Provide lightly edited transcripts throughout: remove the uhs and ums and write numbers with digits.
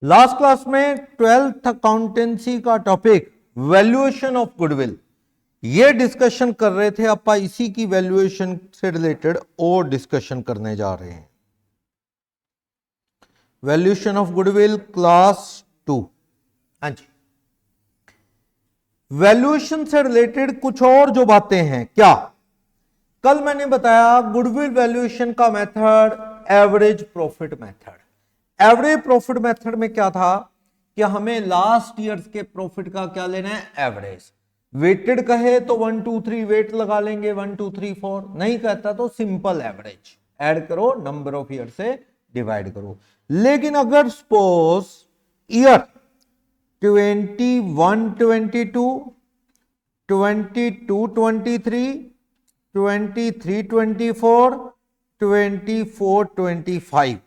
Last class में 12th accountancy का topic valuation of goodwill ये डिस्कशन कर रहे थे। आप इसी की वैल्यूएशन से रिलेटेड और डिस्कशन करने जा रहे हैं। Valuation of goodwill class 2। हाँ जी, वैल्यूएशन से रिलेटेड कुछ और जो बातें हैं, क्या कल मैंने बताया गुडविल वैल्यूएशन का method average profit method. Average profit method में क्या था कि हमें लास्ट ईयर्स के प्रॉफिट का क्या लेना है, एवरेज। वेटेड कहे तो 1 2 3 वेट लगा लेंगे, 1 2 3 4। नहीं कहता तो सिंपल एवरेज ऐड करो, नंबर ऑफ ईयर से डिवाइड करो। लेकिन अगर सपोज ईयर 21 22 22 23 23 24 24 25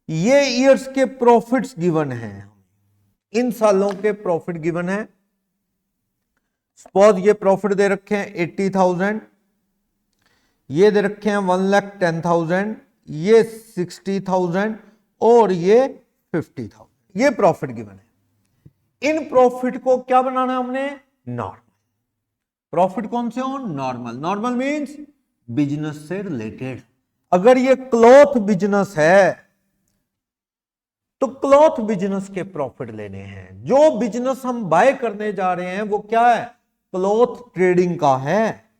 ये ईयर्स के प्रॉफिट्स गिवन हैं, इन सालों के प्रॉफिट गिवन है। सपोज ये प्रॉफिट दे रखे हैं 80,000, ये दे रखे हैं 1,10,000, ये 60,000 और ये 50,000। ये प्रॉफिट गिवन है। इन प्रॉफिट को क्या बनाना है हमने, नॉर्मल। प्रॉफिट कौन से हो, नॉर्मल। नॉर्मल मींस बिजनेस से रिलेटेड। अगर ये क्लॉथ बिजनेस है तो क्लॉथ बिजनेस के प्रॉफिट लेने हैं। जो बिजनेस हम बाय करने जा रहे हैं वो क्या है, क्लॉथ ट्रेडिंग का है।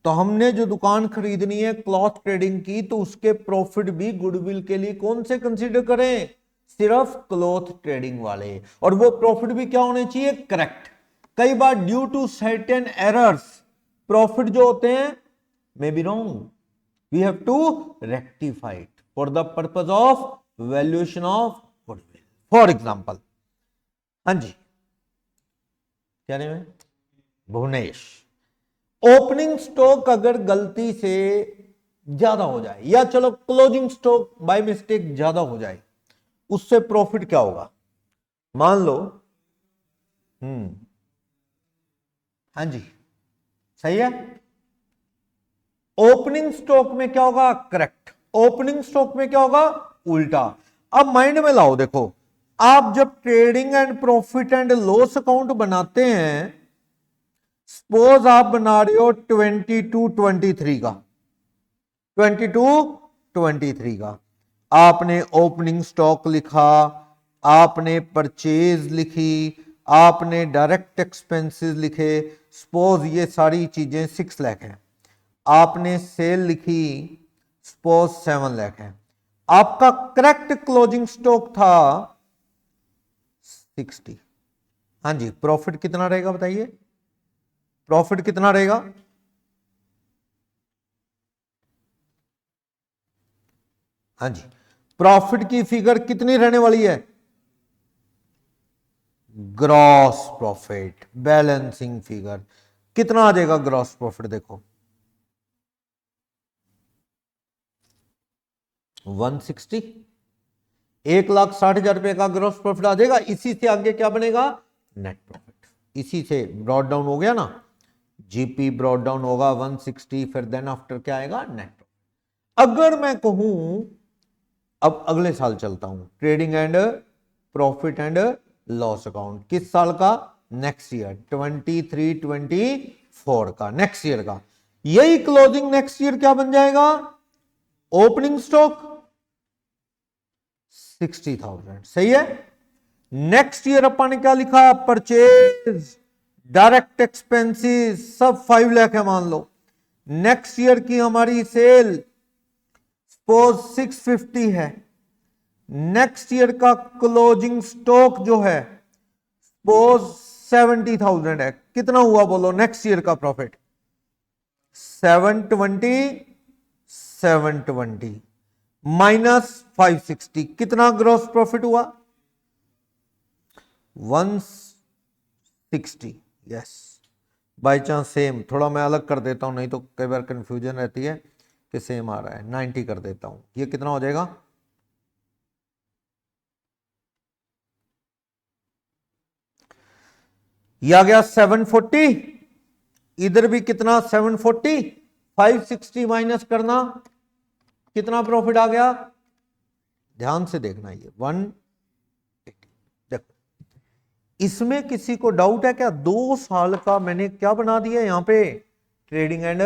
तो हमने जो दुकान खरीदनी है क्लॉथ ट्रेडिंग की, तो उसके प्रॉफिट भी गुडविल के लिए कौन से कंसीडर करें, सिर्फ क्लॉथ ट्रेडिंग वाले। और वो प्रॉफिट भी क्या होने चाहिए, करेक्ट। कई बार due to certain errors profit जो होते हैं may be wrong, we have to rectify it for the purpose of valuation of goodwill. For example, हाँ जी क्या नाम है, भुवनेश। ओपनिंग स्टॉक अगर गलती से ज्यादा हो जाए, या चलो क्लोजिंग स्टॉक बाय मिस्टेक ज्यादा हो जाए, उससे प्रॉफिट क्या होगा, मान लो हाँ जी सही है। ओपनिंग स्टॉक में क्या होगा, करेक्ट। ओपनिंग स्टॉक में क्या होगा, उल्टा। अब माइंड में लाओ, देखो आप जब trading and profit and loss account बनाते हैं, सपोज आप बना रहे हो 22-23 का, 22-23 का, आपने ओपनिंग स्टॉक लिखा, आपने परचेज लिखी, आपने डायरेक्ट एक्सपेंसेस लिखे। सपोज ये सारी चीजें 6 लाख है, आपने सेल लिखी, सपोज 7 लाख है। आपका करेक्ट क्लोजिंग स्टॉक था 60। हाँ जी, प्रॉफिट कितना रहेगा बताइए, प्रॉफिट कितना रहेगा, हाँ जी प्रॉफिट की फिगर कितनी रहने वाली है, ग्रॉस प्रॉफिट बैलेंसिंग फिगर कितना आ जाएगा ग्रॉस प्रॉफिट, देखो 160, 1,60,000 रुपए का ग्रॉस प्रॉफिट आ जाएगा। इसी से आगे क्या बनेगा, नेट प्रॉफिट। इसी से ब्रॉड डाउन हो गया ना, जीपी ब्रॉड डाउन होगा 160, फिर देन आफ्टर क्या आएगा, नेट प्रॉफिट। अगर मैं कहूं, अब अगले साल चलता हूं, trading and profit and loss account किस साल का, नेक्स्ट ईयर 23-24 का, नेक्स्ट ईयर का। यही क्लोजिंग नेक्स्ट ईयर क्या बन जाएगा, ओपनिंग स्टॉक 60,000, सही है। नेक्स्ट ईयर अपन ने क्या लिखा, परचेज डायरेक्ट एक्सपेंसेस सब 5 लाख है मान लो। नेक्स्ट ईयर की हमारी सेल सपोज 650 है। नेक्स्ट ईयर का क्लोजिंग स्टॉक जो है सपोज 70,000 है। कितना हुआ बोलो नेक्स्ट ईयर का प्रॉफिट, 720 माइनस 560, कितना ग्रॉस प्रॉफिट हुआ, 160। यस, बाय चांस सेम, थोड़ा मैं अलग कर देता हूं, नहीं तो कई बार कंफ्यूजन रहती है कि सेम आ रहा है, 90 कर देता हूं। ये कितना हो जाएगा, ये आ गया 740, इधर भी कितना 740, 560 माइनस करना, कितना प्रॉफिट आ गया, ध्यान से देखना, ये 180। इसमें किसी को डाउट है क्या? 2 साल का मैंने क्या बना दिया यहां पे, trading and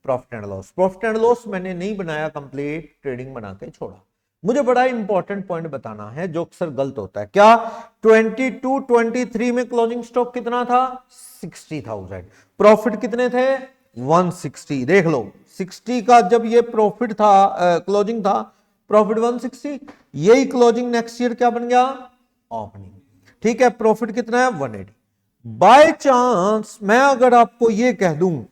profit and loss. Profit and loss मैंने नहीं बनाया कंप्लीट, ट्रेडिंग बना के छोड़ा। मुझे बड़ा इंपॉर्टेंट पॉइंट बताना है जो अक्सर गलत होता है। क्या 22-23 में क्लोजिंग स्टॉक कितना था? 60,000। प्रॉफिट कितने थे? 160। देख लो 60 का जब ये प्रॉफिट था, क्लोजिंग था, प्रॉफिट 160। यही क्लोजिंग नेक्स्ट ईयर क्या बन गया? ओपनिंग। ठीक है, प्रॉफिट कितना है? 180। बाय चांस मैं अगर आपको ये कह दूं,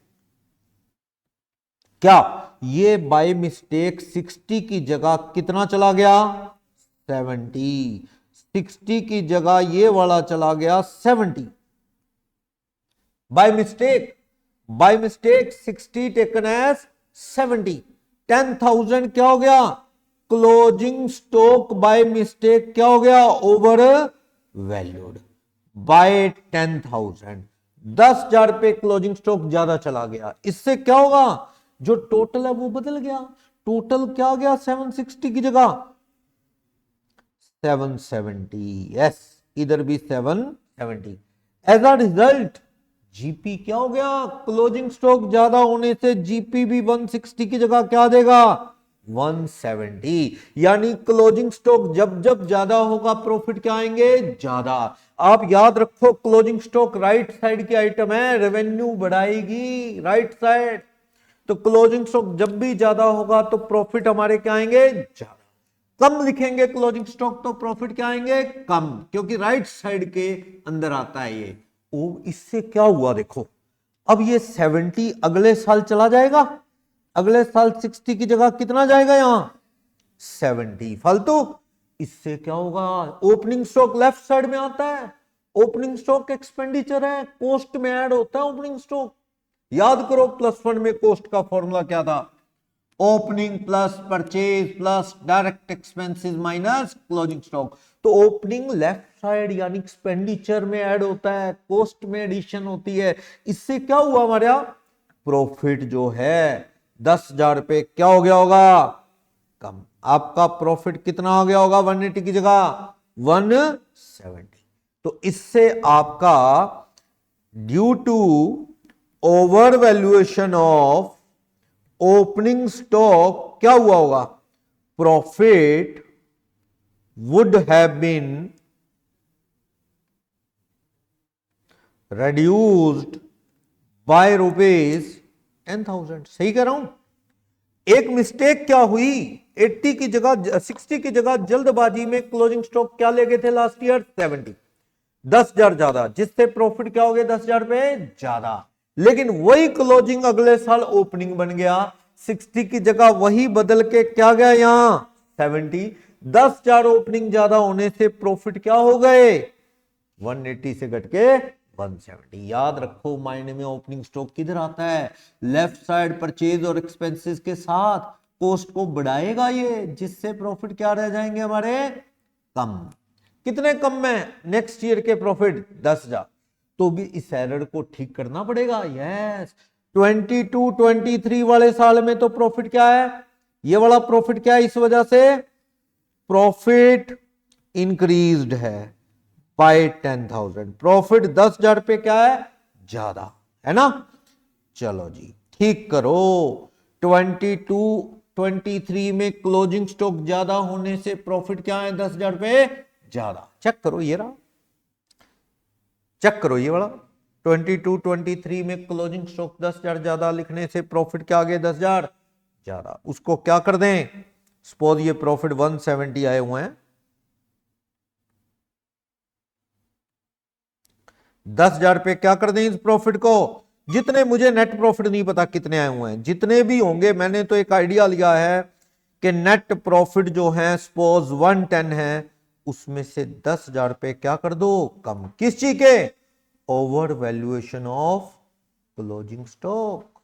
क्या ये बाय मिस्टेक 60 की जगह कितना चला गया? 70। 60 की जगह ये वाला चला गया 70 by mistake. By mistake 60 taken as 70। 10,000 क्या हो गया? क्लोजिंग स्टॉक बाय मिस्टेक क्या हो गया? Over valued bye 10,000। 10,000 पे क्लोजिंग स्टॉक ज्यादा चला गया। इससे क्या होगा? जो टोटल है वो बदल गया। टोटल क्या आ गया? 760 की जगह 770। यस, इधर भी 770। एज अ रिजल्ट जीपी क्या हो गया? क्लोजिंग स्टॉक ज्यादा होने से जीपी भी 160 की जगह क्या देगा? 170। यानी क्लोजिंग स्टॉक जब जब ज्यादा होगा प्रॉफिट क्या आएंगे? ज्यादा। आप याद रखो क्लोजिंग स्टॉक राइट साइड की आइटम है, रेवेन्यू बढ़ाएगी राइट साइड। तो क्लोजिंग स्टॉक जब भी ज्यादा होगा तो प्रॉफिट हमारे क्या आएंगे? ज्यादा। कम लिखेंगे क्लोजिंग स्टॉक तो प्रॉफिट क्या आएंगे? कम, क्योंकि राइट साइड के अंदर आता है ये। ओ, इससे क्या हुआ देखो, अब ये 70 अगले साल चला जाएगा। अगले साल 60 की जगह कितना जाएगा? यहां 70 फालतू। इससे क्या होगा? ओपनिंग स्टॉक लेफ्ट साइड में आता है। ओपनिंग स्टॉक एक्सपेंडिचर है, कॉस्ट में ऐड होता है ओपनिंग स्टॉक। याद करो +1 में कॉस्ट का फॉर्मूला क्या था? Opening plus purchase plus direct expenses minus closing stock. तो ओपनिंग लेफ्ट साइड यानी एक्सपेंडिचर में ऐड होता है, कॉस्ट में एडिशन होती है। इससे क्या हुआ हमारे यहां? प्रॉफिट जो है 10,000 रुपए क्या हो गया होगा? कम। आपका प्रॉफिट कितना हो गया होगा? 180 की जगह 170। तो इससे आपका due to over valuation of opening stock क्या हुआ होगा? Profit would have been reduced by ₹10,000। सही कह रहा हूं? एक मिस्टेक क्या हुई? 80 की जगह 60 की जगह जल्दबाजी में क्लोजिंग स्टॉक क्या ले गए थे लास्ट ईयर? 70। 10,000 ज्यादा, जिससे प्रॉफिट क्या हो गया? 10,000 रुपए ज्यादा। लेकिन वही क्लोजिंग अगले साल ओपनिंग बन गया। 60 की जगह वही बदल के क्या गया? यहां 70। 10,000 ओपनिंग ज्यादा होने से प्रॉफिट क्या हो गए? 180 से घट के 170। याद रखो माइंड में, ओपनिंग स्टॉक किधर आता है? लेफ्ट साइड परचेज और एक्सपेंसेस के साथ कॉस्ट को बढ़ाएगा ये, जिससे प्रॉफिट क्या रह जाएंगे हमारे? कम। कितने कम में? नेक्स्ट ईयर के प्रॉफिट 10,000। तो भी इस एरर को ठीक करना पड़ेगा। यस, 22-23 वाले साल में तो प्रॉफिट क्या है? ये वाला प्रॉफिट क्या है? इस वजह से प्रॉफिट इंक्रीज्ड है बाय 10,000। प्रॉफिट 10,000 पे क्या है? ज्यादा है ना। चलो जी ठीक करो। 22-23 में क्लोजिंग स्टॉक ज्यादा होने से प्रॉफिट क्या है? 10,000 पे ज्यादा। चेक करो, ये रहा, चेक करो ये वाला। 22-23 में क्लोजिंग स्टॉक 10,000 ज्यादा लिखने से प्रॉफिट क्या आ गया? 10,000 ज्यादा। उसको क्या कर दें? सपोज ये प्रॉफिट 170 आए हुए हैं, 10,000 पे क्या कर दें इस प्रॉफिट को? जितने, मुझे नेट प्रॉफिट नहीं पता कितने आए हुए हैं, जितने भी होंगे, मैंने तो एक आइडिया लिया है कि नेट प्रॉफिट जो है सपोज 110 है, उसमें से 10,000 पे क्या कर दो? कम। किस चीज के? Over valuation of closing stock.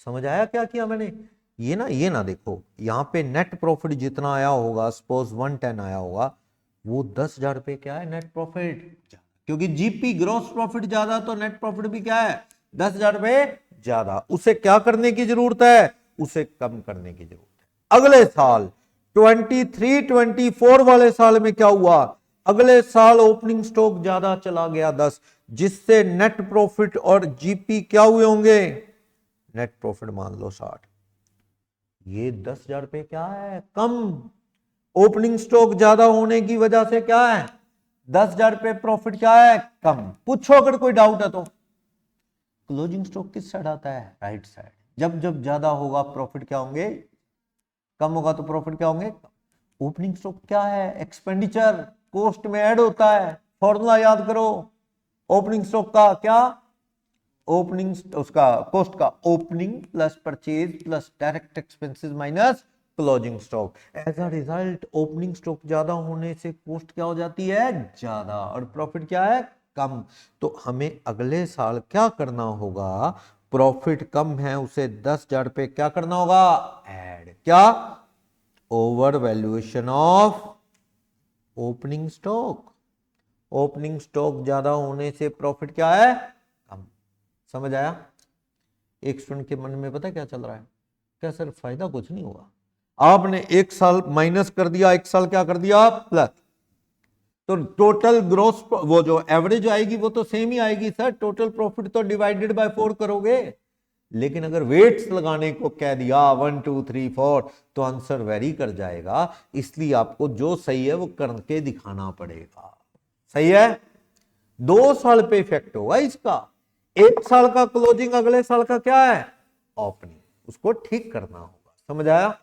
समझ आया क्या किया मैंने? ये ना देखो, यहां पे नेट प्रॉफिट जितना आया होगा, सपोज 110 आया होगा, वो 10,000 पे क्या है? Net profit. क्योंकि जीपी ग्रॉस प्रॉफिट ज्यादा, तो नेट प्रॉफिट भी क्या है? 10,000 पे ज्यादा। उसे क्या करने की जरूरत है? उसे कम करने की जरूरत है। अगले साल 23-24 वाले साल में क्या हुआ? अगले साल ओपनिंग स्टॉक ज्यादा चला गया 10, जिससे नेट प्रॉफिट और जीपी क्या हुए होंगे, नेट प्रॉफिट मान लो 60, ये 10,000 रुपए क्या है, कम। ओपनिंग स्टॉक ज्यादा होने की वजह से क्या है, 10,000 रुपए प्रॉफिट क्या है, कम। पूछो अगर कोई डाउट है तो। क्लोजिंग स्टॉक किस साइड आता है, राइट साइड। जब जब ज्यादा होगा प्रॉफिट क्या होंगे, कम होगा तो प्रॉफिट क्या होंगे। ओपनिंग स्टॉक क्या है, एक्सपेंडिचर, कॉस्ट में ऐड होता है। फॉर्मूला याद करो ओपनिंग स्टॉक का, क्या, ओपनिंग उसका कॉस्ट का, opening plus purchase plus direct expenses minus closing stock. As a result opening stock ज्यादा होने से कॉस्ट क्या हो जाती है, ज्यादा, और प्रॉफिट क्या है, कम। तो हमें अगले साल क्या करना होगा, प्रॉफिट कम है उसे 10,000 रुपए क्या करना होगा, ऐड, क्या, over valuation of opening stock. Opening stock ज्यादा होने से प्रॉफिट क्या है, कम। समझ आया। एक स्टूडेंट के मन में पता क्या चल रहा है, क्या सर फायदा कुछ नहीं हुआ, आपने एक साल माइनस कर दिया, एक साल क्या कर दिया, प्लस, तो टोटल ग्रोस वो जो एवरेज आएगी वो तो सेम ही आएगी सर, टोटल प्रॉफिट तो डिवाइडेड बाय 4 करोगे। लेकिन अगर वेट्स लगाने को कह दिया 1 2 3 4 तो आंसर वेरी कर जाएगा, इसलिए आपको जो सही है वो करके दिखाना पड़ेगा। सही है, 2 साल पे इफेक्ट होगा इसका, एक साल का क्लोजिंग, अगले साल का क्या है, ओपनिंग, उसको ठीक करना होगा। समझ आया।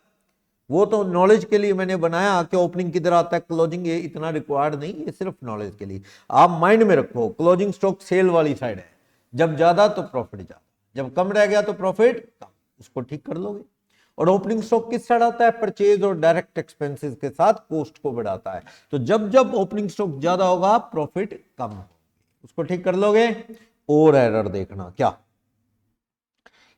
वो तो नॉलेज के लिए मैंने बनाया कि ओपनिंग किधर आता है, क्लोजिंग, ये इतना रिक्वायर्ड नहीं, ये सिर्फ नॉलेज के लिए। आप माइंड में रखो क्लोजिंग स्टॉक सेल वाली साइड है, जब ज्यादा तो प्रॉफिट ज्यादा, जब कम रह गया तो प्रॉफिट कम, उसको ठीक कर लोगे। और ओपनिंग स्टॉक किस साइड आता है, परचेज और डायरेक्ट एक्सपेंसेस के साथ कॉस्ट को बढ़ाता है। तो जब जब ओपनिंग स्टॉक ज्यादा होगा प्रॉफिट कम होगा, उसको ठीक कर लोगे। और एरर देखना क्या,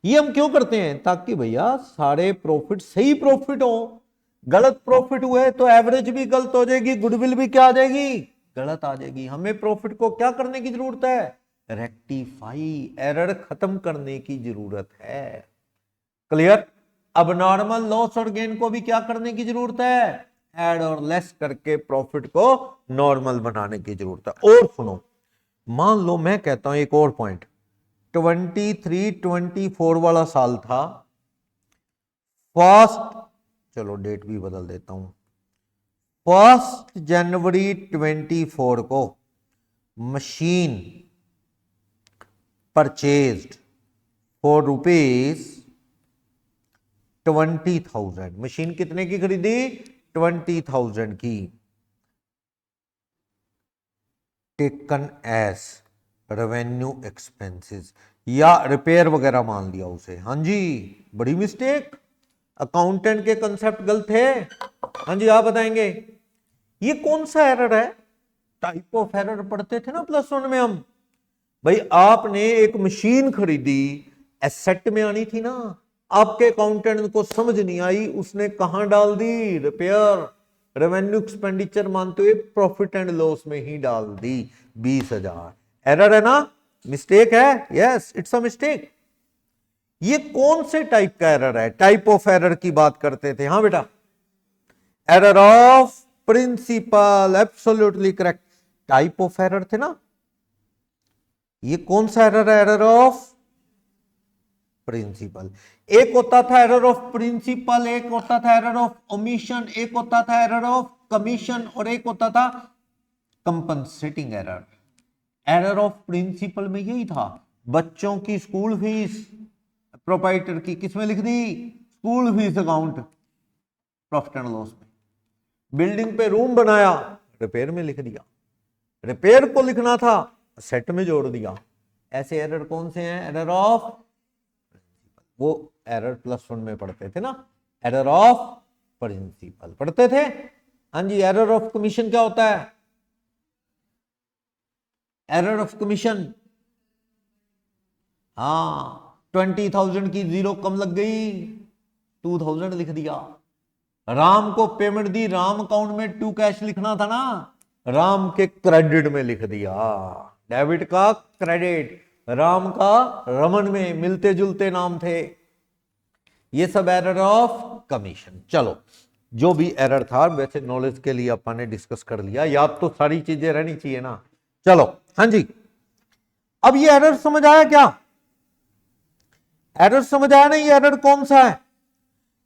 ये हम क्यों करते हैं, ताकि भैया सारे प्रॉफिट सही प्रॉफिट हो। गलत प्रॉफिट हुए तो एवरेज भी गलत हो जाएगी, गुडविल भी क्या आ जाएगी, गलत आ जाएगी। हमें प्रॉफिट को क्या करने की जरूरत है, रेक्टिफाई, एरर खत्म करने की जरूरत है। क्लियर। अब नॉर्मल लॉस और गेन को भी क्या करने की जरूरत है, ऐड और लेस करके प्रॉफिट को नॉर्मल बनाने की जरूरत है। और सुनो, मान लो मैं कहता हूं एक और पॉइंट, 23-24 वाला साल था, फर्स्ट, चलो डेट भी बदल देता हूं, 1 जनवरी 24 को मशीन परचेज्ड फॉर ₹20,000। मशीन कितने की खरीदी, 20,000 की, टेकन एज रेवेन्यू एक्सपेंसेस, या रिपेयर वगैरह मान लिया उसे। हाँ जी, बड़ी मिस्टेक, अकाउंटेंट के कंसेप्ट गलत थे। हाँ जी, आप बताएंगे ये कौन सा एरर है, टाइप ऑफ एरर पढ़ते थे ना +1 में हम। भाई आपने एक मशीन खरीदी, एसेट में आनी थी ना, आपके अकाउंटेंट को समझ नहीं आई, उसने कहां डाल दी, रिपेयर, रेवेन्यू एक्सपेंडिचर मानते हुए प्रॉफिट एंड लॉस में ही डाल दी 20,000। एरर है ना, मिस्टेक है, यस इट्स अ मिस्टेक। ये कौन से टाइप का एरर है, टाइप ऑफ एरर की बात करते थे। हाँ बेटा, error of principle, absolutely correct, type of error थे ना। ये कौन सा एरर है, एरर ऑफ प्रिंसिपल। एक होता था एरर ऑफ प्रिंसिपल, एक होता था एरर ऑफ ओमिशन, एक होता था एरर ऑफ कमीशन, और एक होता था compensating error. Error of principle में यही था, बच्चों की स्कूल फीस प्रोपाइटर की किसमें लिख दी, school fees account, profit and loss में। बिल्डिंग पे रूम बनाया, रिपेयर में लिख दिया, रिपेयर को लिखना था सेट में जोड़ दिया। ऐसे एरर कौन से हैं, एरर ऑफ, वो एरर +1 में पढ़ते थे ना, एरर ऑफ प्रिंसिपल पढ़ते थे। हाँ जी, एरर ऑफ कमीशन क्या होता है, एरर ऑफ कमीशन, हाँ 20,000 की 0 कम लग गई, 2,000 लिख दिया। राम को पेमेंट दी, राम अकाउंट में 2 कैश लिखना था ना, राम के क्रेडिट में लिख दिया, डेबिट का क्रेडिट, राम का रमन में, मिलते जुलते नाम थे। ये सब एरर ऑफ कमीशन। चलो जो भी एरर था, वैसे नॉलेज के लिए अपन ने डिस्कस कर लिया, याद तो सारी चीजें रहनी चाहिए ना। चलो हाँ जी, अब ये एरर समझ आया क्या? एरर समझ आया ना? ये एरर कौन सा है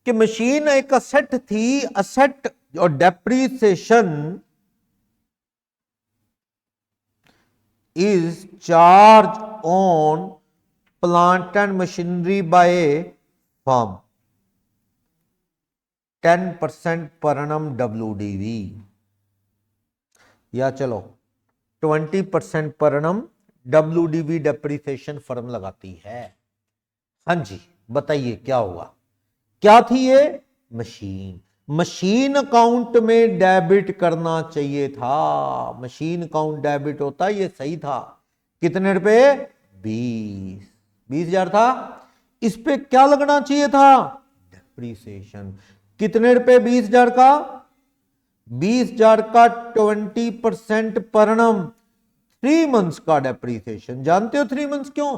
कि मशीन एक असेट थी, असेट और depreciation is charge on plant and machinery by a firm 10% पर एनम WDV, या चलो 20% per annum WDV depreciation firm लगाती है। हाँ जी, बताइए क्या हुआ? क्या थी ये? मशीन। मशीन अकाउंट में डेबिट करना चाहिए था, मशीन अकाउंट डेबिट होता, ये सही था। कितने रुपए? 20,000 था। इस पे क्या लगना चाहिए था? डेप्रीसिएशन। कितने रुपए 20,000 का? 20,000 का 20% पर एनम 3 मंथ्स का डेप्रीसिएशन। जानते हो 3 मंथ्स क्यों?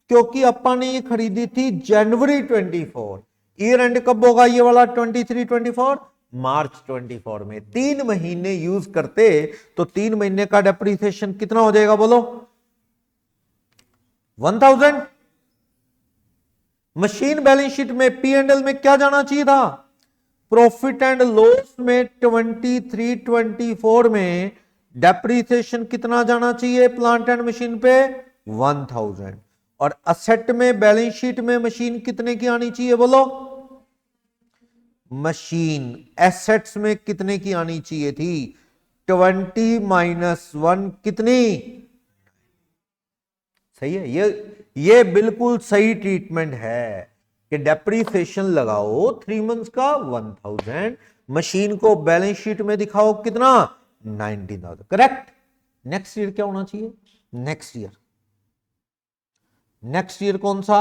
क्योंकि अपन ने ये खरीदी थी जनवरी 24। ईयर एंड कब होगा ये वाला 23-24? मार्च 24 में। 3 महीने यूज करते तो 3 महीने का डेप्रीसिएशन कितना हो जाएगा बोलो? 1000। मशीन बैलेंस शीट में P&L में क्या जाना चाहिए था? प्रॉफिट एंड लॉस में 23-24 में डेप्रीसिएशन कितना जाना चाहिए प्लांट एंड मशीन पे? 1000। और असेट में बैलेंस शीट में मशीन कितने की आनी चाहिए बोलो? मशीन एसेट्स में कितने की आनी चाहिए थी? 20-1 कितनी? सही है। ये बिल्कुल सही ट्रीटमेंट है कि डेप्रीसिएशन लगाओ 3 मंथ्स का 1000, मशीन को बैलेंस शीट में दिखाओ कितना? 19,000। करेक्ट। नेक्स्ट ईयर क्या होना चाहिए? नेक्स्ट ईयर कौन सा?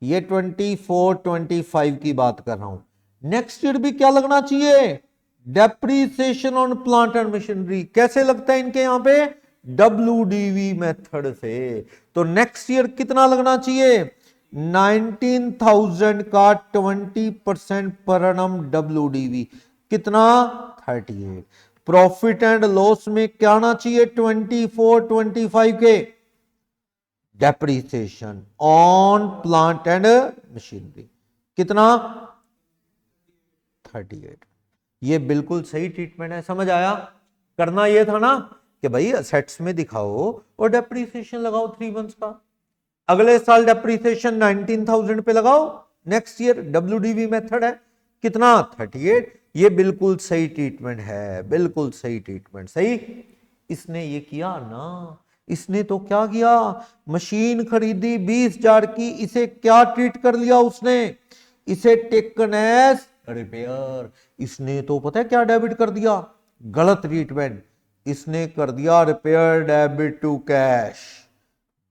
ये 24-25 की बात कर रहा हूं। नेक्स्ट ईयर भी क्या लगना चाहिए? Depreciation on plant and machinery. कैसे लगता है इनके यहां पे? WDV मेथड से। तो नेक्स्ट ईयर कितना लगना चाहिए? 19,000 का 20% पर एनम WDV कितना? 38। प्रॉफिट एंड लॉस में क्या आना चाहिए 24-25 के? Depreciation on plant and machinery कितना? 38। ये बिल्कुल सही ट्रीटमेंट है। समझ आया? करना ये था ना कि भाई असेट्स में दिखाओ और डेप्रीसिएशन लगाओ 3 मंथ्स का। अगले साल डेप्रीसिएशन 19,000 पे लगाओ। नेक्स्ट ईयर WDV मेथड है कितना? 38। ये बिल्कुल सही ट्रीटमेंट है, बिल्कुल सही ट्रीटमेंट। सही। इसने ये किया ना, इसने तो क्या किया? मशीन खरीदी 20,000 की, इसे क्या ट्रीट कर लिया उसने? इसे टेकन एज रिपेयर। इसने तो पता है क्या डेबिट कर दिया? गलत ट्रीटमेंट। इसने कर दिया repair debit to cash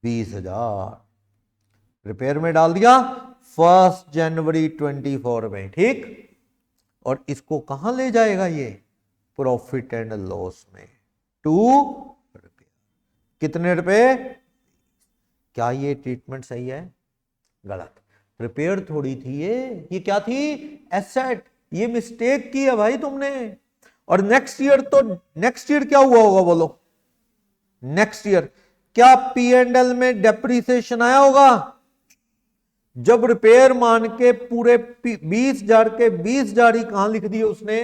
20,000, repair में डाल दिया 1 जनवरी 24 में। ठीक। और इसको कहां ले जाएगा ये? प्रॉफिट एंड लॉस में टू रिपेयर। कितने रुपए? क्या ये ट्रीटमेंट सही है? गलत। रिपेयर थोड़ी थी ये क्या थी? एसेट। ये मिस्टेक की है भाई तुमने। और नेक्स्ट ईयर क्या हुआ होगा बोलो? नेक्स्ट ईयर क्या P&L में डेप्रीसिएशन आया होगा? जब रिपेयर मान के पूरे 20,000 के 20,000 ही कहां लिख दिए उसने?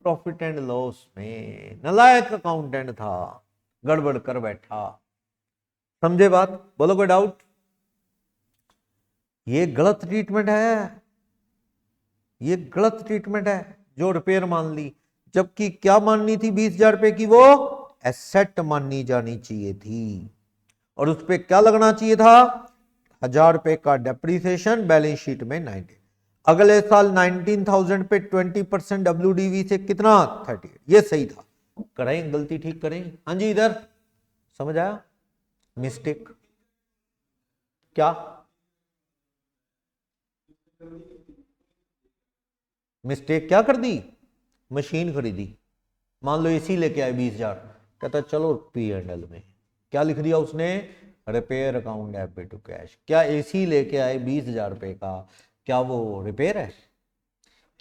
प्रॉफिट एंड लॉस में। नालायक अकाउंटेंट था, गड़बड़ कर बैठा। समझे बात? बोलो कोई डाउट? ये गलत ट्रीटमेंट है, ये गलत ट्रीटमेंट है जो रिपेयर मान ली, जबकि क्या माननी थी 20,000 रुपए की? वो एसेट माननी जानी चाहिए थी। और उस पर क्या लगना चाहिए था? 1,000 रुपए का डेप्रीसिएशन, बैलेंस शीट में 90। अगले साल 19,000 पे 20% WDV से कितना? 38। ये सही था। करें गलती ठीक करें। हाँ जी, इधर समझ आया? मिस्टेक क्या? मिस्टेक क्या कर दी? मशीन खरीदी, मान लो एसी लेके आए 20,000, कहता चलो P&L में क्या लिख दिया उसने? Repair account debit to cash. क्या एसी लेके आए 20,000 रुपए का, क्या वो रिपेयर है?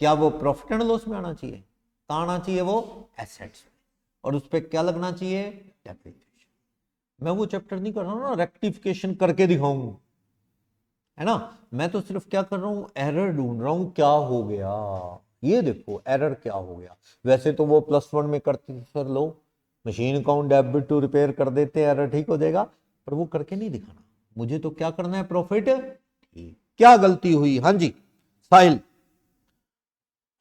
क्या वो प्रॉफिट एंड लॉस में आना चाहिए? कहाँ आना चाहिए? वो एसेट्स में। और उस पर क्या लगना चाहिए? डेप्रिसिएशन। मैं वो चैप्टर नहीं कर रहा हूं ना रेक्टिफिकेशन करके दिखाऊं, है ना। मैं तो सिर्फ क्या कर रहा हूं, एरर ढूंढ रहा हूं, क्या हो गया, ये देखो एरर क्या हो गया। वैसे तो वो +1 में करते थे सर, लो machine account debit to repair कर देते, एरर ठीक हो जाएगा, पर वो करके नहीं दिखाना मुझे, तो क्या करना है, प्रॉफिट ठीक। क्या गलती हुई? हाँ जी साहिल,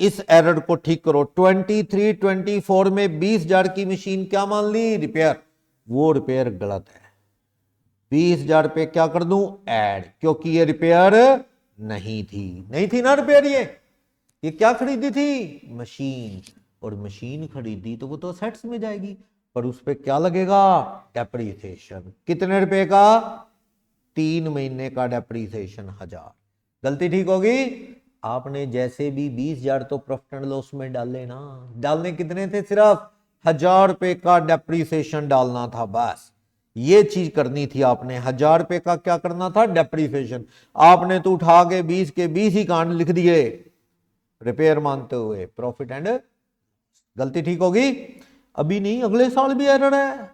इस एरर को ठीक करो। 23-24 में 20,000 की मशीन क्या मान ली? रिपेयर। वो रिपेयर गलत है, 20,000 पे क्या कर दूं? ऐड, क्योंकि ये रिपेयर नहीं थी ना रिपेयर। ये क्या खरीदी थी? मशीन। और मशीन खरीदी तो वो तो असेट्स में जाएगी, पर उस पे क्या लगेगा? डेप्रीसिएशन। कितने रुपए का? 3 महीने का डेप्रीसिएशन 1000। गलती ठीक होगी। आपने जैसे भी 20,000 तो प्रॉफिट एंड लॉस में डाले ना, डालने कितने थे? सिर्फ 1000 रुपए का डेप्रीसिएशन डालना था, बस ये चीज करनी थी आपने। 1000 रुपए का क्या करना था? डेप्रीसिएशन। आपने तो उठा के 20 के 20 ही कांड लिख दिए रिपेयर मानते हुए प्रॉफिट एंड। गलती ठीक होगी। अभी नहीं, अगले साल भी एरर है।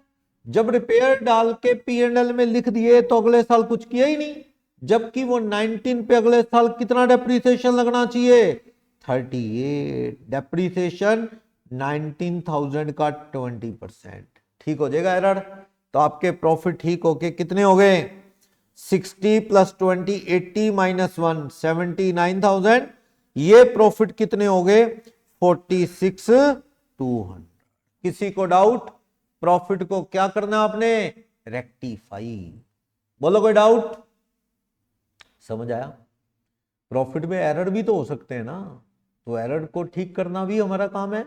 जब रिपेयर डाल के P&L में लिख दिए तो अगले साल कुछ किया ही नहीं, जबकि वो 19 पे अगले साल कितना डेप्रीसिएशन लगना चाहिए? 38। डेप्रीसिएशन 19,000 का 20%। ठीक हो जाएगा एरर। तो आपके प्रॉफिट ठीक होके कितने हो गए? 60 + 20 80 - 1 79,000। ये प्रॉफिट कितने हो गए? 46,200। किसी को डाउट? प्रॉफिट को क्या करना आपने? रेक्टिफाई। बोलो कोई डाउट? समझ आया? प्रॉफिट में एरर भी तो हो सकते हैं ना, तो एरर को ठीक करना भी हमारा काम है,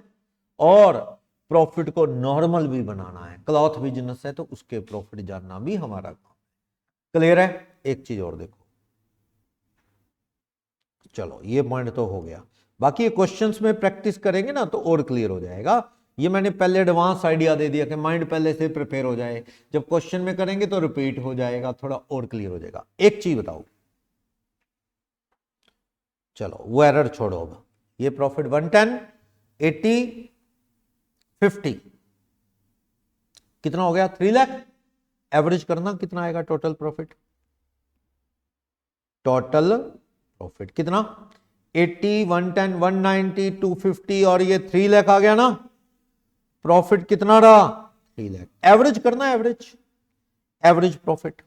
और प्रॉफिट को नॉर्मल भी बनाना है। क्लॉथ बिजनेस है तो उसके प्रॉफिट जानना भी हमारा काम है। क्लियर है? एक चीज और देखो, चलो ये पॉइंट तो हो गया, बाकी क्वेश्चंस में प्रैक्टिस करेंगे ना तो और क्लियर हो जाएगा। ये मैंने पहले एडवांस आइडिया दे दिया कि माइंड पहले से प्रिपेयर हो जाए, जब क्वेश्चन में करेंगे तो रिपीट हो जाएगा, थोड़ा और क्लियर हो जाएगा। एक चीज बताओ, चलो वो एरर छोड़ो, अब ये प्रॉफिट 110 80 50 कितना हो गया? 3 लाख। एवरेज करना कितना आएगा टोटल प्रॉफिट? टोटल प्रॉफिट कितना? 80 110 190 250 और ये 3 लाख आ गया ना। प्रॉफिट कितना रहा? 3 लाख। एवरेज करना है, average profit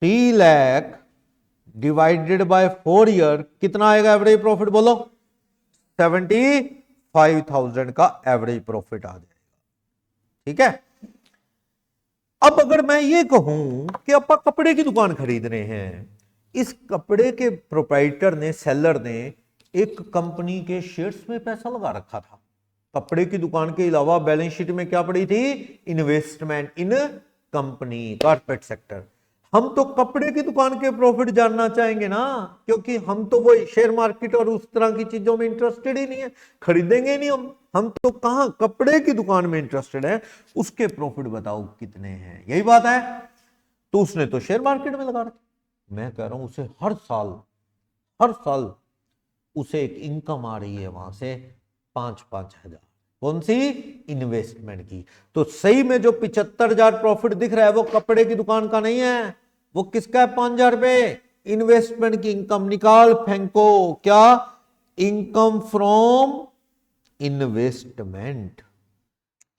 3 lakh divided by 4 year कितना आएगा एवरेज प्रॉफिट? बोलो। 75,000 का एवरेज प्रॉफिट आ जाएगा। ठीक है। अब अगर मैं ये कहूं कि आप कपड़े की दुकान खरीद रहे हैं, इस कपड़े के प्रोप्राइटर ने, सेलर ने एक कंपनी के शेयर्स में पैसा लगा रखा था। कपड़े की दुकान के अलावा बैलेंस शीट में क्या पड़ी थी? इन्वेस्टमेंट इन कंपनी, कॉर्पोरेट सेक्टर। हम तो कपड़े की दुकान के प्रॉफिट जानना चाहेंगे ना, क्योंकि हम तो वो शेयर मार्केट और उस तरह की चीजों में इंटरेस्टेड ही नहीं है, खरीदेंगे ही नहीं हम तो कहां, कपड़े की दुकान में इंटरेस्टेड है। उसके प्रॉफिट बताओ कितने हैं, यही बात है। तो उसने तो शेयर मार्केट में लगा रखा। मैं कह रहा हूं उसे हर साल उसे एक इनकम आ रही है वहां से 5-5 हजार। कौन सी? इन्वेस्टमेंट की। तो सही में जो 75,000 प्रॉफिट दिख रहा है वो कपड़े की दुकान का नहीं है, वो किसका है? 5,000 रुपए इन्वेस्टमेंट की इनकम। निकाल फेंको, क्या? Income from investment.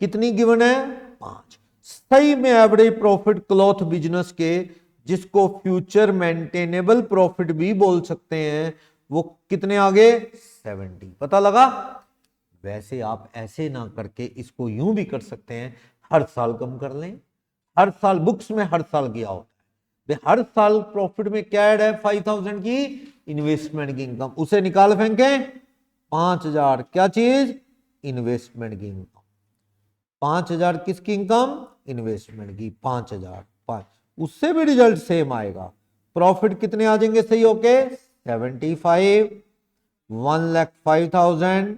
कितनी गिवन है? 5। सही में एवरेज प्रॉफिट क्लॉथ बिजनेस के, जिसको फ्यूचर मेंटेनेबल प्रॉफिट भी बोल सकते हैं, वो कितने आगे? 70। पता लगा? वैसे आप ऐसे ना करके इसको यूं भी कर सकते हैं, हर साल कम कर लें। हर साल बुक्स में हर साल किया होता है, हर साल प्रॉफिट में क्या ऐड है? 5,000 की इन्वेस्टमेंट की इनकम, उसे निकाल फेंके 5,000। क्या चीज? इन्वेस्टमेंट की इनकम। 5,000 किसकी इनकम? इन्वेस्टमेंट की। 5,000 5, उससे भी रिजल्ट सेम आएगा। प्रॉफिट कितने आ जाएंगे सही होके? 75 1,05,000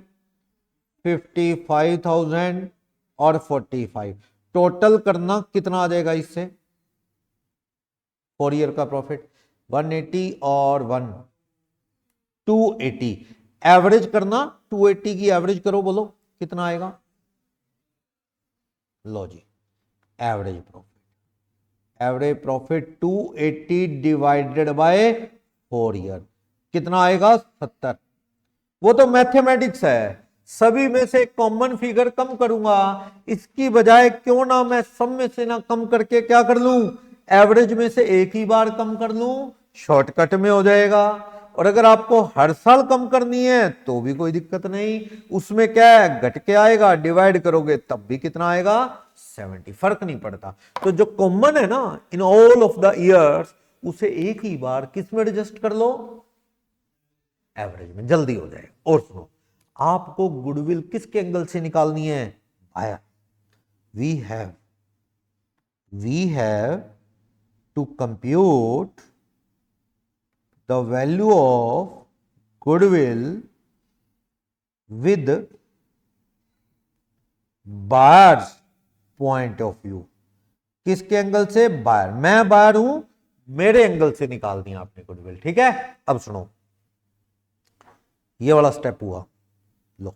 55,000 और 45। टोटल करना कितना आ जाएगा इससे? 4 ईयर का प्रॉफिट 180 और 1 280, एवरेज करना, 280 की एवरेज करो, बोलो कितना आएगा। लो जी, average profit 280 divided by 4 year कितना आएगा 70। वो तो मैथमेटिक्स है, सभी में से कॉमन फिगर कम करूंगा, इसकी बजाय क्यों ना मैं सब में से ना कम करके क्या कर लूं, एवरेज में से एक ही बार कम कर लूं, शॉर्टकट में हो जाएगा। और अगर आपको हर साल कम करनी है तो भी कोई दिक्कत नहीं, उसमें क्या है घट के आएगा, डिवाइड करोगे तब भी कितना आएगा 70, फर्क नहीं पड़ता। तो जो कॉमन है ना in all of the years, उसे एक ही बार किस में एडजस्ट कर लो, एवरेज में, जल्दी हो जाएगा। और सुनो, आपको गुडविल किसके एंगल से निकालनी है, buyer. We have to compute the value of goodwill with buyer's point of view. किसके एंगल से, बायर। मैं बायर हूं, मेरे एंगल से निकाल दिया आपने गुडविल, ठीक है। अब सुनो, ये वाला स्टेप हुआ, लो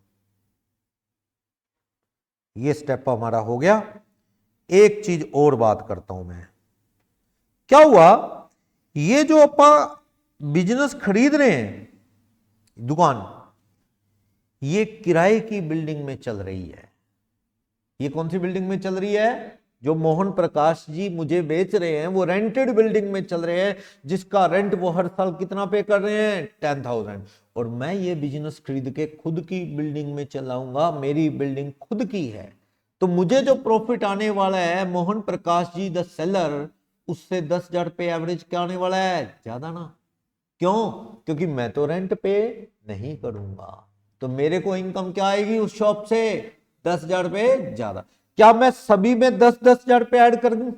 ये स्टेप हमारा हो गया। एक चीज और बात करता हूं मैं, क्या हुआ, ये जो अपन बिजनेस खरीद रहे हैं, दुकान, ये किराए की बिल्डिंग में चल रही है। ये कौन सी बिल्डिंग में चल रही है, जो मोहन प्रकाश जी मुझे बेच रहे हैं वो रेंटेड बिल्डिंग में चल रहे हैं, जिसका रेंट वो हर साल कितना पे कर रहे हैं 10,000। और मैं ये बिजनेस खरीद के खुद की बिल्डिंग में चलाऊंगा, मेरी बिल्डिंग खुद की है, तो मुझे जो प्रॉफिट आने वाला है, मोहन प्रकाश जी द सेलर, उससे 10,000 रुपये एवरेज क्या आने वाला है, ज्यादा ना। क्यों, क्योंकि मैं तो रेंट पे नहीं करूंगा, तो मेरे को इनकम क्या आएगी उस शॉप से, 10,000 रुपये ज्यादा। क्या मैं सभी में 10,000 रुपये ऐड कर दूं,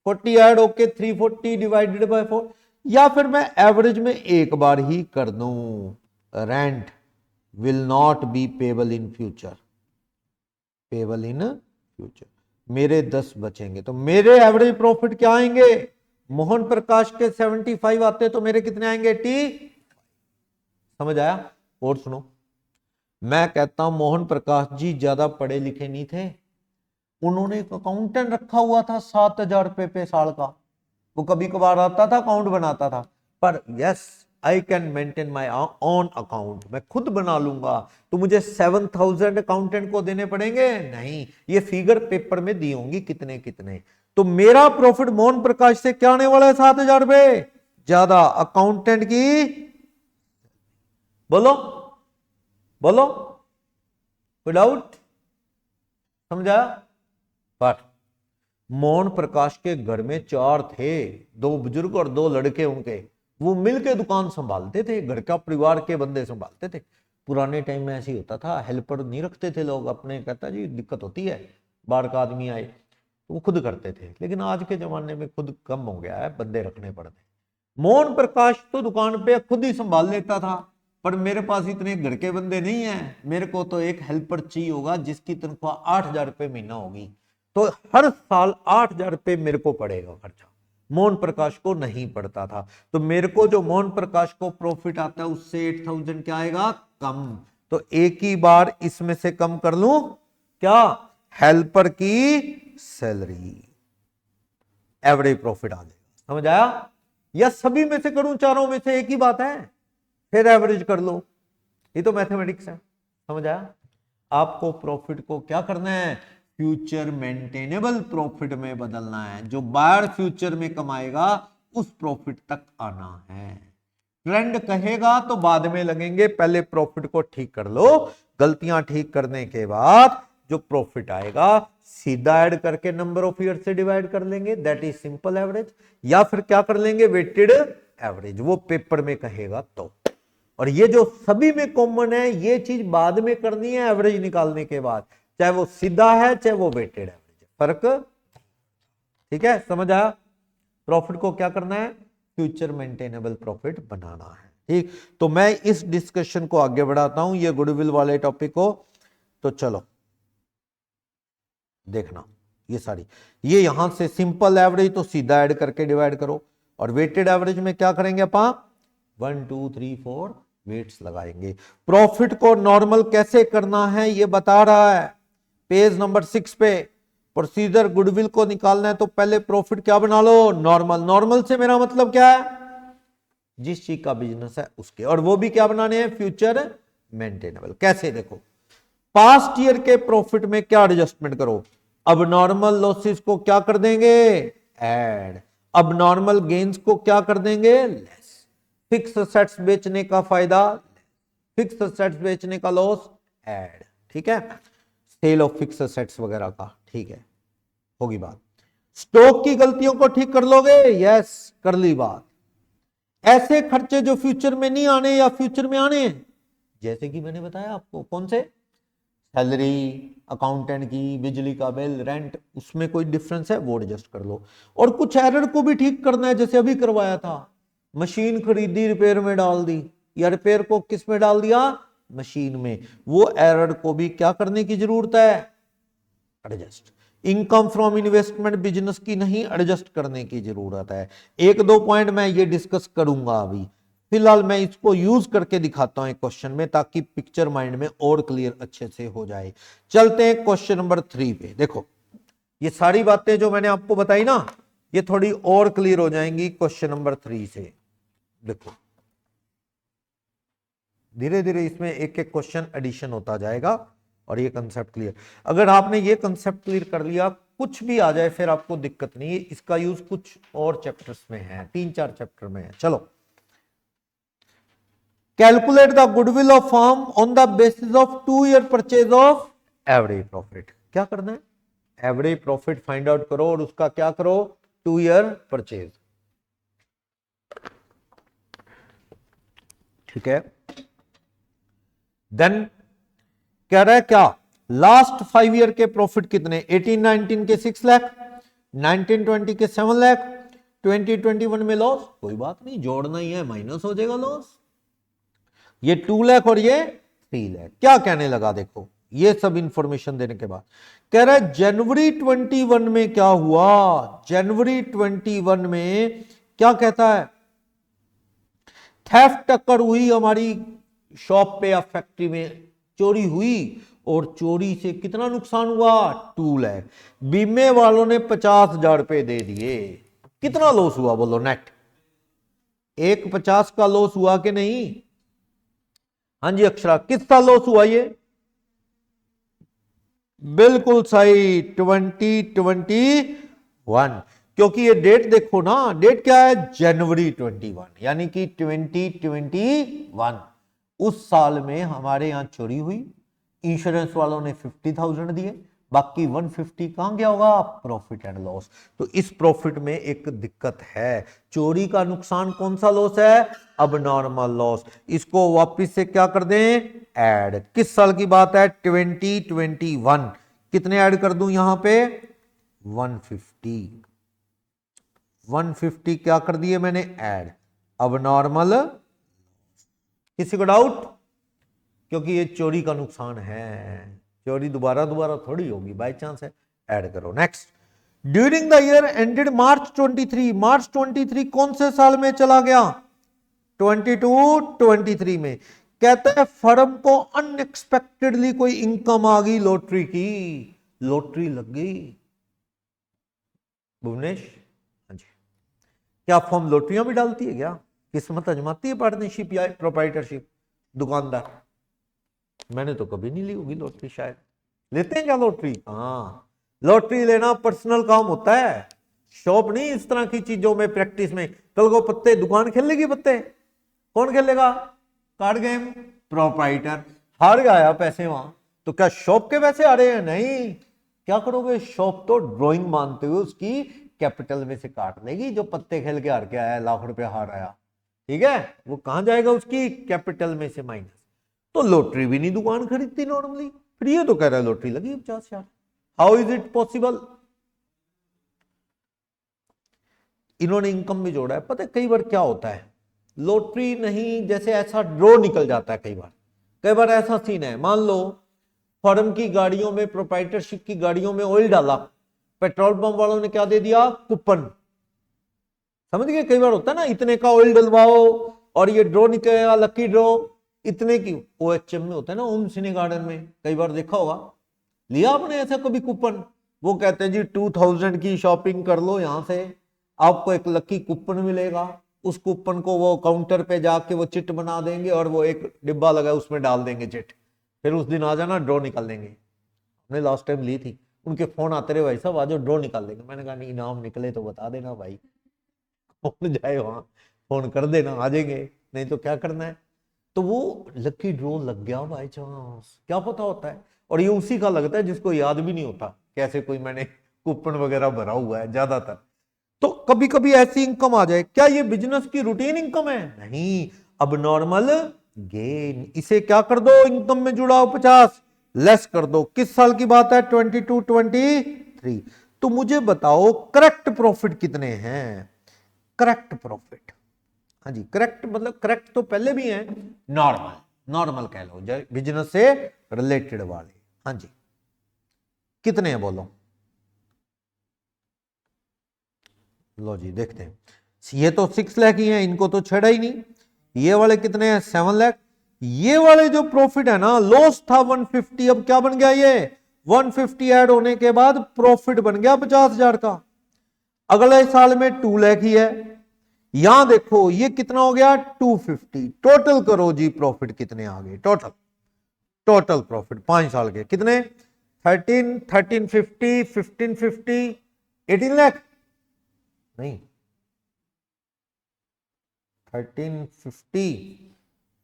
40 ऐड होके 340 डिवाइडेड बाय 4, या फिर मैं एवरेज में एक बार ही कर दूं, rent will not be payable in future, मेरे 10 बचेंगे, तो मेरे एवरेज प्रॉफिट क्या आएंगे, मोहन प्रकाश के 75 आते तो मेरे कितने आएंगे 80। समझ आया। और सुनो, मैं कहता हूं मोहन प्रकाश जी ज्यादा पढ़े लिखे नहीं थे, उन्होंने एक अकाउंटेंट रखा हुआ था 7,000 रुपए पे साल का, वो कभी कभार आता था अकाउंट बनाता था, पर yes I can maintain my own account, मैं खुद बना लूंगा, तो मुझे 7,000 अकाउंटेंट को देने पड़ेंगे नहीं, ये फिगर पेपर में दी होंगी कितने कितने। तो मेरा प्रॉफिट मोहन प्रकाश से क्या आने वाला है 7,000 रुपए ज्यादा, अकाउंटेंट की, बोलो बोलो, कोई डाउट, समझा। पर मोहन प्रकाश के घर में 4 थे, 2 बुजुर्ग और 2 लड़के उनके, वो मिलके दुकान संभालते थे, घर का परिवार के बंदे संभालते थे। पुराने टाइम में ऐसे ही होता था, हेल्पर नहीं रखते थे लोग अपने, कहता जी दिक्कत होती है, बाहर का आदमी आए, तो वो खुद करते थे। लेकिन आज के जमाने में खुद कम हो गया है, बंदे रखने पड़ते। मोहन प्रकाश तो दुकान पे खुद ही संभाल लेता था, पर मेरे पास इतने घर के बंदे नहीं है, मेरे को तो एक हेल्पर चाहिए होगा जिसकी तनख्वाह 8,000 रुपये महीना होगी, तो हर साल 8,000 रुपये मेरे को पड़ेगा खर्चा, मोहन प्रकाश को नहीं पड़ता था। तो मेरे को जो मोहन प्रकाश को प्रॉफिट आता है उससे 8,000 क्या आएगा कम, तो एक ही बार इसमें से कम कर लूं क्या, हेल्पर की सैलरी, एवरेज प्रॉफिट आ जाएगा। समझ आया, या सभी में से करूं, चारों में से एक ही बात है, फिर एवरेज कर लो, ये तो मैथमेटिक्स है। समझ आया। आपको प्रॉफिट को क्या करना है, फ्यूचर मेंटेनेबल प्रॉफिट में बदलना है, जो बायर फ्यूचर में कमाएगा उस प्रॉफिट तक आना है। ट्रेंड कहेगा तो बाद में लगेंगे, पहले प्रॉफिट को ठीक कर लो, गलतियां ठीक करने के बाद जो प्रॉफिट आएगा सीधा ऐड करके नंबर ऑफ ईयर से डिवाइड कर लेंगे, दैट इज सिंपल एवरेज, या फिर क्या कर लेंगे वेटेड एवरेज, वो पेपर में कहेगा तो। और ये जो सभी में कॉमन है, ये चीज बाद में करनी है एवरेज निकालने के बाद, चाहे वो सीधा है चाहे वो वेटेड एवरेज, फर्क ठीक है। समझ आया। प्रॉफिट को क्या करना है, फ्यूचर मेंटेनेबल प्रॉफिट बनाना है, ठीक। तो मैं इस डिस्कशन को आगे बढ़ाता हूं, ये गुडविल वाले टॉपिक को। तो चलो देखना, ये सारी, ये यहां से सिंपल एवरेज तो सीधा ऐड करके डिवाइड करो, और वेटेड एवरेज में क्या करेंगे अपन 1 2 3 4 वेट्स लगाएंगे। प्रॉफिट को नॉर्मल कैसे करना है ये बता रहा है पेज नंबर 6 पे। प्रोसीजर गुडविल को निकालना है तो पहले प्रॉफिट क्या बना लो, नॉर्मल। नॉर्मल से मेरा मतलब क्या है, जिस चीज का बिजनेस है उसके, और वो भी क्या बनाने हैं, फ्यूचर मेंटेनेबल। कैसे, देखो पास्ट ईयर के प्रॉफिट में क्या एडजस्टमेंट करो, अब नॉर्मल लॉसेस को क्या कर देंगे, ऐड। अब नॉर्मल गेन्स को क्या कर देंगे, लेस। फिक्स असेट्स बेचने का फायदा, फिक्स असेट्स बेचने का लॉस, ऐड। ठीक है, सेल ऑफ फिक्स असेट्स वगैरह का, ठीक है, होगी बात। स्टॉक की गलतियों को ठीक कर लोगे, यस, कर ली बात। ऐसे खर्चे जो फ्यूचर में नहीं आने या फ्यूचर में आने हैं, जैसे कि मैंने बताया आपको, कौन से, सैलरी, अकाउंटेंट की, बिजली का बिल, रेंट, उसमें कोई डिफरेंस है वो एडजस्ट कर लो। और कुछ एरर को भी ठीक करना है, जैसे अभी करवाया था, मशीन खरीदी रिपेयर में डाल दी, या रिपेयर को किस में डाल दिया, मशीन में, वो एरर को भी क्या करने की जरूरत है, adjust. Income from investment business की नहीं, एडजस्ट करने की जरूरत है। एक दो पॉइंट मैं ये डिस्कस करूंगा अभी, फिलहाल मैं इसको यूज करके दिखाता हूं एक क्वेश्चन में, ताकि पिक्चर माइंड में और क्लियर अच्छे से हो जाए। चलते हैं क्वेश्चन नंबर 3 पे। देखो ये सारी बातें जो मैंने आपको बताई ना, ये थोड़ी और क्लियर हो जाएंगी क्वेश्चन नंबर 3 से। देखो धीरे धीरे इसमें एक एक क्वेश्चन एडिशन होता जाएगा और ये कंसेप्ट क्लियर। अगर आपने ये कंसेप्ट क्लियर कर लिया, कुछ भी आ जाए फिर आपको दिक्कत नहीं है। इसका यूज कुछ और चैप्टर्स में है, 3-4 चैप्टर में है। चलो, calculate the goodwill of firm on the basis of 2 year purchase of average profit. क्या करना है, एवरेज प्रॉफिट फाइंड आउट करो और उसका क्या करो, 2 ईयर परचेज। ठीक है, देन कह रहा है क्या, लास्ट 5 ईयर के प्रॉफिट कितने, 18-19 के 6 लाख, 19-20 के 7 लाख, 20-21 में लॉस, कोई बात नहीं, जोड़ना ही है, माइनस हो जाएगा लॉस। ये 2 लाख और ये 3 लाख। क्या कहने लगा, देखो ये सब इंफॉर्मेशन देने के बाद कह रहा है जनवरी 21 में क्या हुआ, जनवरी 21 में क्या कहता है, थेफ्ट टक्कर हुई हमारी शॉप पे या फैक्ट्री में, चोरी हुई, और चोरी से कितना नुकसान हुआ, 2 लाख। बीमे वालों ने 50,000 रुपए दे दिए, कितना लॉस हुआ बोलो नेट, 150 का लॉस हुआ कि नहीं, हाँ जी अक्षरा, किस साल लॉस हुआ ये, बिल्कुल सही, 2021। क्योंकि ये डेट देखो ना, डेट क्या है, जनवरी 21, यानी कि 2021 उस साल में हमारे यहां चोरी हुई, इंश्योरेंस वालों ने 50,000 दिए, बाकी 150 कहां गया होगा, प्रॉफिट एंड लॉस। तो इस प्रॉफिट में एक दिक्कत है, चोरी का नुकसान कौन सा लॉस है, अब नॉर्मल लॉस। इसको वापस से क्या कर दें, ऐड। किस साल की बात है, 2021। कितने ऐड कर दूं यहां पे, 150। 150 क्या कर दिए मैंने, ऐड। अब नॉर्मल, किसी को डाउट, क्योंकि ये चोरी का नुकसान है, चोरी दोबारा दोबारा थोड़ी होगी, बाय चांस है, ऐड करो। Next, during the year ended March 23, March 23 कौन से साल में चला गया, 22-23 में। कहता है फर्म को अनएक्सपेक्टेडली कोई इनकम आ गई लॉटरी की, लॉटरी लग गई। भुवनेश, हाँ जी, क्या फर्म लॉटरियां भी डालती है क्या, किस्मत आजमाती है, पार्टनरशिप या प्रोप्राइटरशिप, दुकानदार, मैंने तो कभी नहीं ली होगी लॉटरी, शायद लेते हैं क्या लॉटरी, हाँ लॉटरी लेना पर्सनल काम होता है, शॉप नहीं इस तरह की चीजों में, प्रैक्टिस में। कल को पत्ते दुकान खेल लेगी, पत्ते कौन खेलेगा, कार्ड गेम, प्रोप्राइटर, हार गया पैसे वहां, तो क्या शॉप के पैसे आ रहे हैं, नहीं, क्या करोगे, शॉप तो ड्रॉइंग मानते हुए उसकी कैपिटल में से काट लेगी, जो पत्ते खेल के हार के आया, लाख रुपए हार आया, ठीक है, वो कहां जाएगा, उसकी कैपिटल में से माइनस। तो लॉटरी भी नहीं दुकान खरीदती नॉर्मली, फिर ये तो कह रहा है लॉटरी लगी 50,000, हाउ इज इट पॉसिबल। इन्होंने इनकम भी जोड़ा है। पता है कई बार क्या होता है, लॉटरी नहीं, जैसे ऐसा ड्रॉ निकल जाता है, कई बार ऐसा सीन है, मान लो फर्म की गाड़ियों में, प्रोप्राइटरशिप की गाड़ियों में ऑयल डाला, पेट्रोल पंप वालों ने क्या दे दिया, कूपन, समझ गए, कई बार होता है ना, इतने का ऑयल डलवाओ और ये ड्रॉ निकलेगा, लकी ड्रॉ, इतने की OHM में होता है ना, ओम सिने गार्डन में, कई बार देखा होगा, लिया आपने ऐसा कभी कूपन? वो कहते हैं जी 2000 की शॉपिंग कर लो, यहां से आपको एक लकी कूपन मिलेगा, उस कूपन को वो काउंटर पे जाके वो चिट बना देंगे और वो एक डिब्बा लगा उसमें डाल देंगे चिट, फिर उस दिन आ जाना ड्रॉ निकाल देंगे। हमने लास्ट टाइम ली थी, उनके फोन आते रहे भाई साहब आज ड्रॉ निकाल देंगे। मैंने कहा नहीं, इनाम निकले तो बता देना भाई, कौन जाए वहां, फोन कर देना, आ जाएंगे, नहीं तो क्या करना है। तो वो लकी ड्रॉ लग गया बाय चांस, क्या पता होता है। और ये उसी का लगता है जिसको याद भी नहीं होता कैसे कोई मैंने कूपन वगैरह भरा हुआ है ज्यादातर। तो कभी कभी ऐसी इनकम आ जाए, क्या ये बिजनेस की रूटीन इनकम है? नहीं, अब नॉर्मल गेन। इसे क्या कर दो, इनकम में जुड़ाओ 50, लेस कर दो। किस साल की बात है? 22 23। तो मुझे बताओ करेक्ट प्रॉफिट कितने हैं? करेक्ट प्रॉफिट, हाँ जी, करेक्ट मतलब करेक्ट तो पहले भी है, नॉर्मल, नॉर्मल कह लो, बिजनेस से रिलेटेड वाले। हाँ जी, कितने हैं बोलो? लो जी देखते हैं, ये तो 6 लाख ही है, इनको तो छेड़ा ही नहीं। ये वाले कितने हैं? 7 लाख। ये वाले जो प्रॉफिट है ना, लॉस था 150, अब क्या बन गया? ये 150 ऐड होने के बाद प्रॉफिट बन गया 50,000 का। अगले साल में 2 लाख ही है। यहां देखो ये कितना हो गया? 250। टोटल करो जी, प्रॉफिट कितने आ गए? टोटल टोटल प्रॉफिट 5 साल के कितने? 1350, 1550, 18 लाख नहीं, 1350,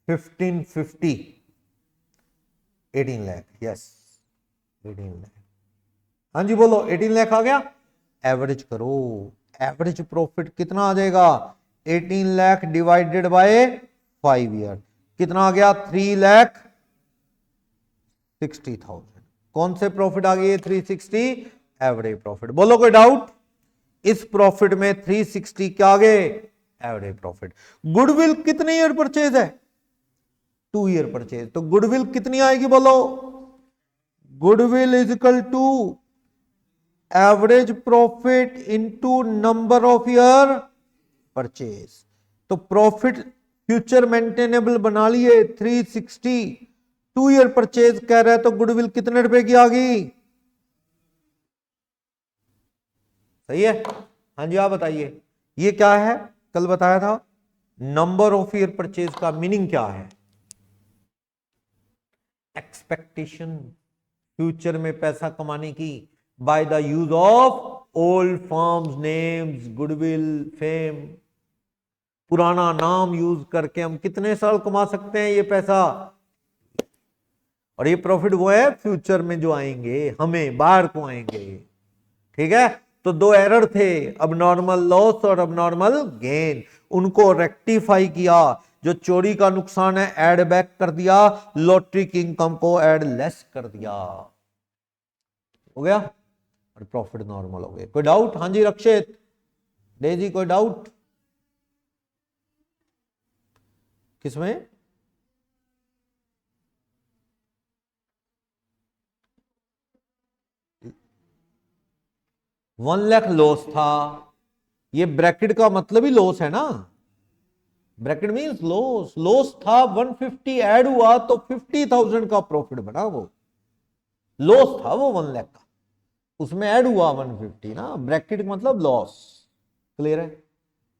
1550, 18 लाख। यस 18 लाख। हाँ जी बोलो, 18 लाख आ गया। एवरेज करो, एवरेज प्रॉफिट कितना आ जाएगा? 18 लाख डिवाइडेड बाय 5 ईयर, कितना आ गया? 3,60,000। कौन से प्रॉफिट आ गई? 360 एवरेज प्रॉफिट। बोलो कोई डाउट? इस प्रॉफिट में 360 क्या आ गए? Average profit. गुडविल कितने ईयर परचेज है? 2 ईयर परचेज। तो गुडविल कितनी आएगी बोलो? Goodwill is equal to average profit into number of year purchase. तो प्रॉफिट फ्यूचर मेंटेनेबल बना लिए 360, 2 ईयर परचेज कह रहा है, तो गुडविल कितने रुपए की आ गई? सही है? हाँ जी आप बताइए, ये क्या है? कल बताया था, नंबर ऑफ ईयर परचेज का मीनिंग क्या है? एक्सपेक्टेशन, फ्यूचर में पैसा कमाने की, by the use of old firms names, goodwill, fame. पुराना नाम यूज करके हम कितने साल कमा सकते हैं ये पैसा, और ये प्रॉफिट वो है फ्यूचर में जो आएंगे, हमें बाहर को आएंगे। ठीक है? तो 2 एरर थे, अब नॉर्मल लॉस और अब नॉर्मल गेन, उनको रेक्टिफाई किया। जो चोरी का नुकसान है ऐड बैक कर दिया, लॉटरी की इनकम को ऐड लेस कर दिया, हो गया, और प्रॉफिट नॉर्मल हो गए। कोई डाउट? हाँ जी रक्षित, डेजी कोई डाउट किसमें? वन लाख लॉस था, ये ब्रैकेट का मतलब ही लॉस है ना, ब्रैकेट मींस लॉस। लॉस था 150 ऐड हुआ तो 50,000 का प्रॉफिट बना, वो लॉस था वो 1 लाख का, उसमें ऐड हुआ 150 ना, ब्रैकेट मतलब लॉस। क्लियर है?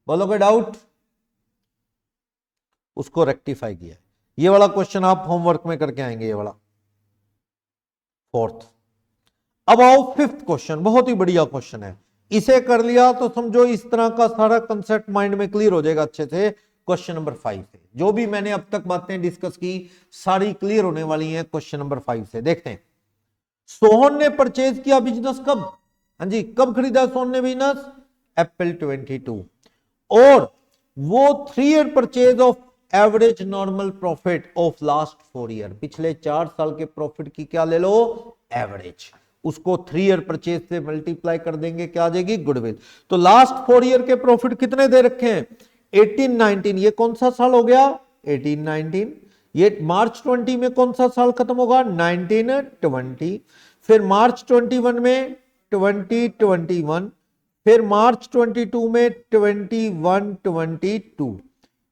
बोलो कोई डाउट? उसको रेक्टिफाई किया। ये वाला क्वेश्चन आप होमवर्क में करके आएंगे, ये वाला 4th। अब आओ 5th क्वेश्चन, बहुत ही बढ़िया क्वेश्चन है। इसे कर लिया तो समझो इस तरह का सारा कंसेप्ट माइंड में क्लियर हो जाएगा अच्छे से। क्वेश्चन नंबर 5 से जो भी मैंने अब तक बातें डिस्कस की सारी क्लियर होने वाली हैं क्वेश्चन नंबर 5 से। देखते हैं, सोहन ने परचेज किया बिजनेस कब? हाँ जी, कब खरीदा सोहन ने बिजनेस? अप्रैल 22। और वो 3 year purchase of average normal profit of last 4 year, पिछले 4 साल के प्रॉफिट की क्या ले लो? एवरेज। उसको 3 ईयर परचेज से मल्टीप्लाई कर देंगे, क्या आ जाएगी? गुडविल। तो लास्ट 4 ईयर के प्रॉफिट कितने दे रखे हैं? 18 19। ये कौन सा साल हो गया? 18 19। ये मार्च 20 में कौन सा साल खत्म होगा? 19 20। फिर मार्च 21 में 20 21, फिर मार्च 22 में 21 22,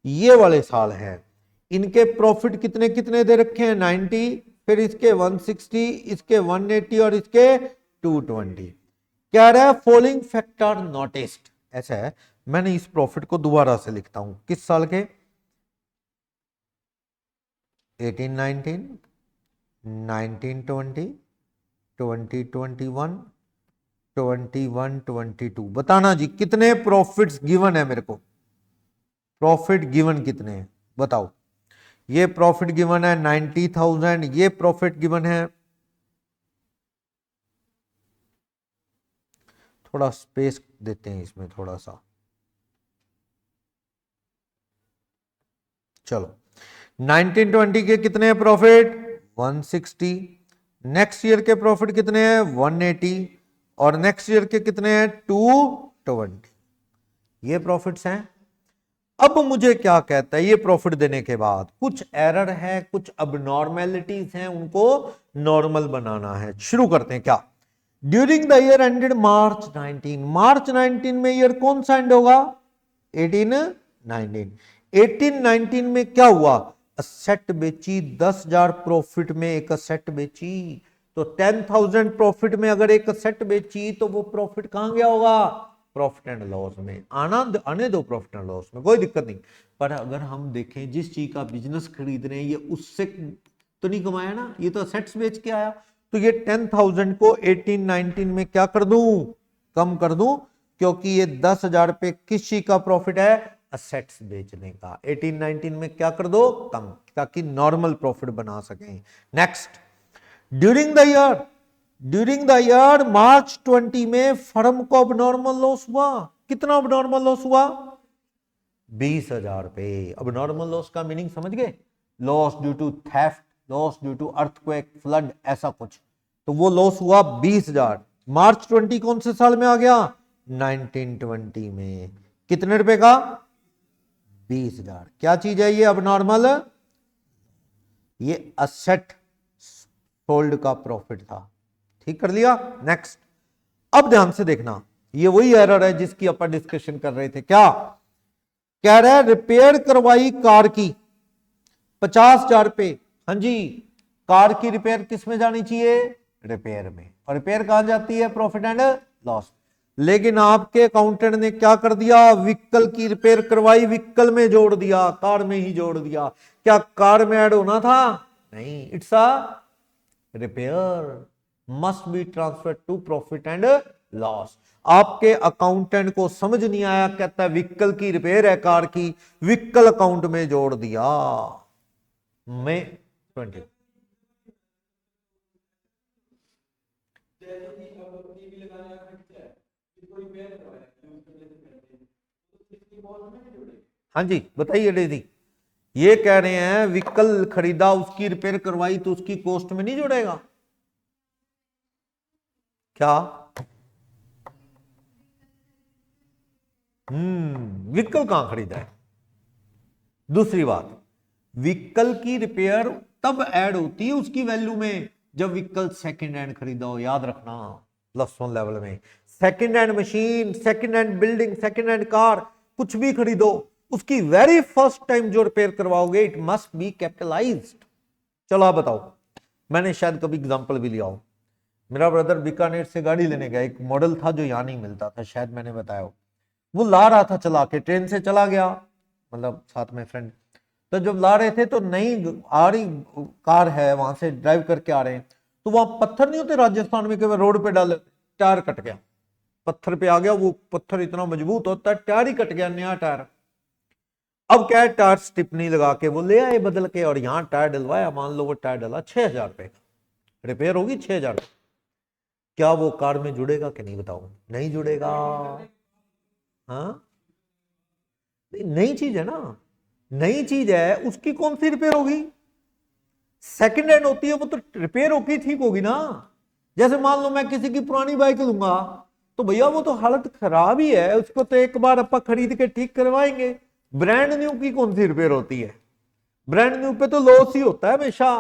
ये वाले साल हैं। इनके प्रॉफिट कितने कितने दे रखे हैं 90, फिर इसके 160, इसके 180 और इसके 220। कह रहा है फॉलोइंग फैक्टर नोटिस्ड। ऐसा है, मैंने इस प्रॉफिट को दोबारा से लिखता हूं, किस साल के 1819, 1920, 2021, 2122। बताना जी कितने प्रॉफिट्स गिवन है मेरे को, प्रॉफिट गिवन कितने हैं बताओ। ये प्रॉफिट गिवन है 90,000, ये प्रॉफिट गिवन है, थोड़ा स्पेस देते हैं इसमें थोड़ा सा, चलो 1920 के कितने हैं प्रॉफिट 160, नेक्स्ट ईयर के प्रॉफिट कितने हैं 180, और नेक्स्ट ईयर के कितने हैं 220। ये प्रॉफिट्स हैं। अब मुझे क्या कहता है, ये प्रॉफिट देने के बाद कुछ एरर है, कुछ अबनॉर्मेलिटीज हैं, उनको नॉर्मल बनाना है। शुरू करते हैं। क्या ड्यूरिंग द ईयर एंडेड मार्च 19, मार्च 19 में ईयर कौन सा एंड होगा 1819। 1819 में क्या हुआ, असेट बेची 10,000 प्रॉफिट में एक असेट बेची, तो 10,000 प्रॉफिट में अगर एक असेट बेची तो वो प्रॉफिट कहां गया होगा, प्रॉफिट एंड लॉस में। आने दो प्रॉफिट एंड लॉस में, कोई दिक्कत नहीं। पर अगर हम देखें जिस चीज का बिजनेस खरीद रहे हैं ये उससे तो नहीं कमाया ना, ये तो असेट्स बेच के आया, तो ये 10,000 को 1819 में क्या कर दूं, कम कर दूं, क्योंकि ये 10,000 पे किस चीज का प्रॉफिट है, असेट्स बेचने का। 1819 में क्या कर दो, कम, ताकि नॉर्मल प्रॉफिट बना सकें। Next, during the year March 20 में फर्म को अबनॉर्मल लॉस हुआ। कितना अबनॉर्मल लॉस हुआ, 20,000 पे। अबनॉर्मल लॉस का मीनिंग समझ गए, loss due to theft, loss due to earthquake, flood, ऐसा कुछ। तो वो लॉस हुआ 20,000। मार्च 20 कौन से साल में आ गया, 1920 में। कितने रुपए का, 20,000। क्या चीज है ये अबनॉर्मल, ये असेट सोल्ड का प्रॉफिट था। ठीक कर लिया। नेक्स्ट, अब ध्यान से देखना, ये वही एरर है जिसकी अपन डिस्कशन कर रहे थे। क्या कह रहा है, रिपेयर करवाई कार की 50,000 पे। हाँ जी, कार की रिपेयर किस में जानी चाहिए, रिपेयर में, और रिपेयर कहां जाती है, प्रॉफिट एंड लॉस। लेकिन आपके अकाउंटेंट ने क्या कर दिया, व्हीकल की रिपेयर करवाई, व्हीकल में जोड़ दिया, कार में ही जोड़ दिया। क्या कार में ऐड होना था, नहीं, it's a repair, must be transfer to profit and loss. आपके अकाउंटेंट को समझ नहीं आया, कहता है व्हीकल की रिपेयर है कार की, व्हीकल अकाउंट में जोड़ दिया। मैं 20 हाँ जी बताइए डेजी, ये कह रहे हैं व्हीकल खरीदा, उसकी रिपेयर करवाई, तो उसकी कॉस्ट में नहीं जुड़ेगा क्या, व्हीकल कहां खरीदा है। दूसरी बात, व्हीकल की रिपेयर तब ऐड होती है उसकी वैल्यू में जब व्हीकल सेकंड हैंड खरीदा हो। याद रखना +1 लेवल में, second hand machine, second hand building, second hand car, कुछ भी खरीदो, उसकी वेरी फर्स्ट टाइम जो रिपेयर करवाओगे इट मस्ट बी कैपिटलाइज्ड। चलो आप बताओ, मैंने शायद कभी एग्जांपल भी लिया हो। मेरा ब्रदर बीकानेर से गाड़ी लेने गया, एक मॉडल था जो यहां नहीं मिलता था, शायद मैंने बताया हो। वो ला रहा था चला के, ट्रेन से चला गया, मतलब साथ में फ्रेंड। तो जब ला रहे थे तो नई आ रही कार है, वहां से ड्राइव करके आ रहे हैं, तो वहां पत्थर नहीं होते राजस्थान में, केवल रोड पे डाले, टायर कट गया, पत्थर पे आ गया, वो पत्थर इतना मजबूत होता है, टायर ही कट गया, नया टायर। अब क्या है, टायर स्टिपनी लगा के वो ले आए बदल के, और यहाँ टायर डलवाया, मान लो वो टायर डला 6,000 रुपए का, रिपेयर होगी 6,000। क्या वो कार में जुड़ेगा कि नहीं, बताओ, नहीं जुड़ेगा। हाँ, नई चीज है ना, नई चीज है, उसकी कौन सी रिपेयर होगी, सेकंड हैंड होती है वो तो रिपेयर होगी, ठीक होगी ना। जैसे मान लो मैं किसी की पुरानी बाइक लूंगा, तो भैया वो तो हालत खराब ही है, उसको तो एक बार अपन खरीद के ठीक करवाएंगे। ब्रांड न्यू की कौन सी रिपेयर होती है, ब्रांड न्यू पे तो लॉस ही होता है हमेशा।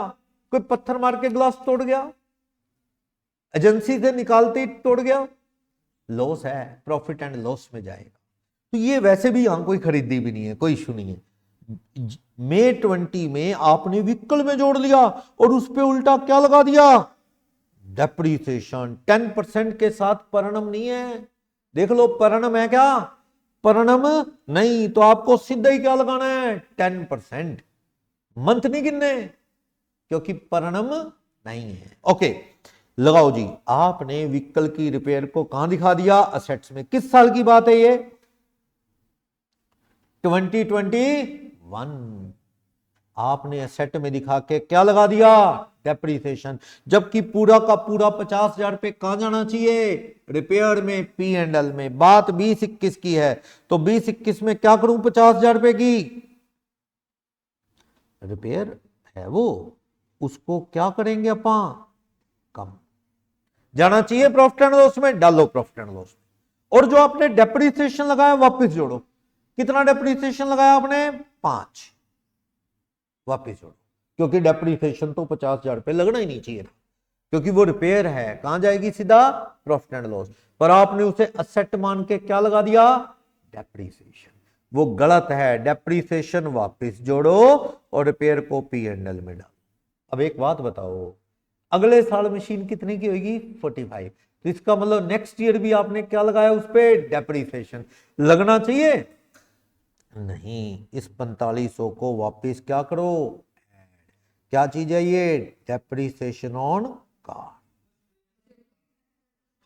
कोई पत्थर मार के ग्लास तोड़ गया, एजेंसी से निकालते ही तोड़ गया, लॉस है, प्रॉफिट एंड लॉस में जाएगा। तो ये वैसे भी यहां कोई खरीदी भी नहीं है, कोई इशू नहीं है। मई 20 में आपने व्हीकल में जोड़ लिया और उस पे उल्टा क्या लगा दिया, डेप्रीसिएशन। 10% के साथ परनम नहीं है, देख लो परनम है क्या, परनम नहीं, तो आपको सीधा ही क्या लगाना है, 10%। मंथ नहीं गिनने क्योंकि परनम नहीं है। ओके लगाओ जी, आपने व्हीकल की रिपेयर को कहां दिखा दिया, असेट्स में। किस साल की बात है ये, 2021। आपने एसेट में दिखा के क्या लगा दिया, डेप्रीसिएशन, जबकि पूरा का पूरा 50,000 पे कहां जाना चाहिए, रिपेयर में, P&L में। बात 2021 की है, तो 2021 में क्या करूं 50,000 रुपए की, रिपेयर है वो, उसको क्या करेंगे अपन, कम जाना चाहिए प्रॉफिट एंड लॉस में, डालो प्रॉफिट एंड लॉस में। और जो आपने डेप्रीसिएशन लगाया वापस जोड़ो, कितना डेप्रीसिएशन लगाया आपने, 5, वापस जोड़ो, क्योंकि डेप्रीसिएशन तो 50,000 रुपए लगना ही नहीं चाहिए था, क्योंकि वो रिपेयर है, कहां जाएगी, सीधा प्रॉफिट एंड लॉस। पर आपने उसे असेट मान के क्या लगा दिया, डेप्रीसिएशन, वो गलत है। डेप्रीसिएशन वापस जोड़ो और रिपेयर को P&L में डालो। अब एक बात बताओ, अगले साल मशीन कितने की होगी, 45, तो इसका मतलब नेक्स्ट ईयर भी आपने क्या लगाया उस पर, डेप्रीसिएशन। लगना चाहिए नहीं, इस 4500 को वापस क्या करो, क्या चीज है ये, डेप्रीसिएशन ऑन कार।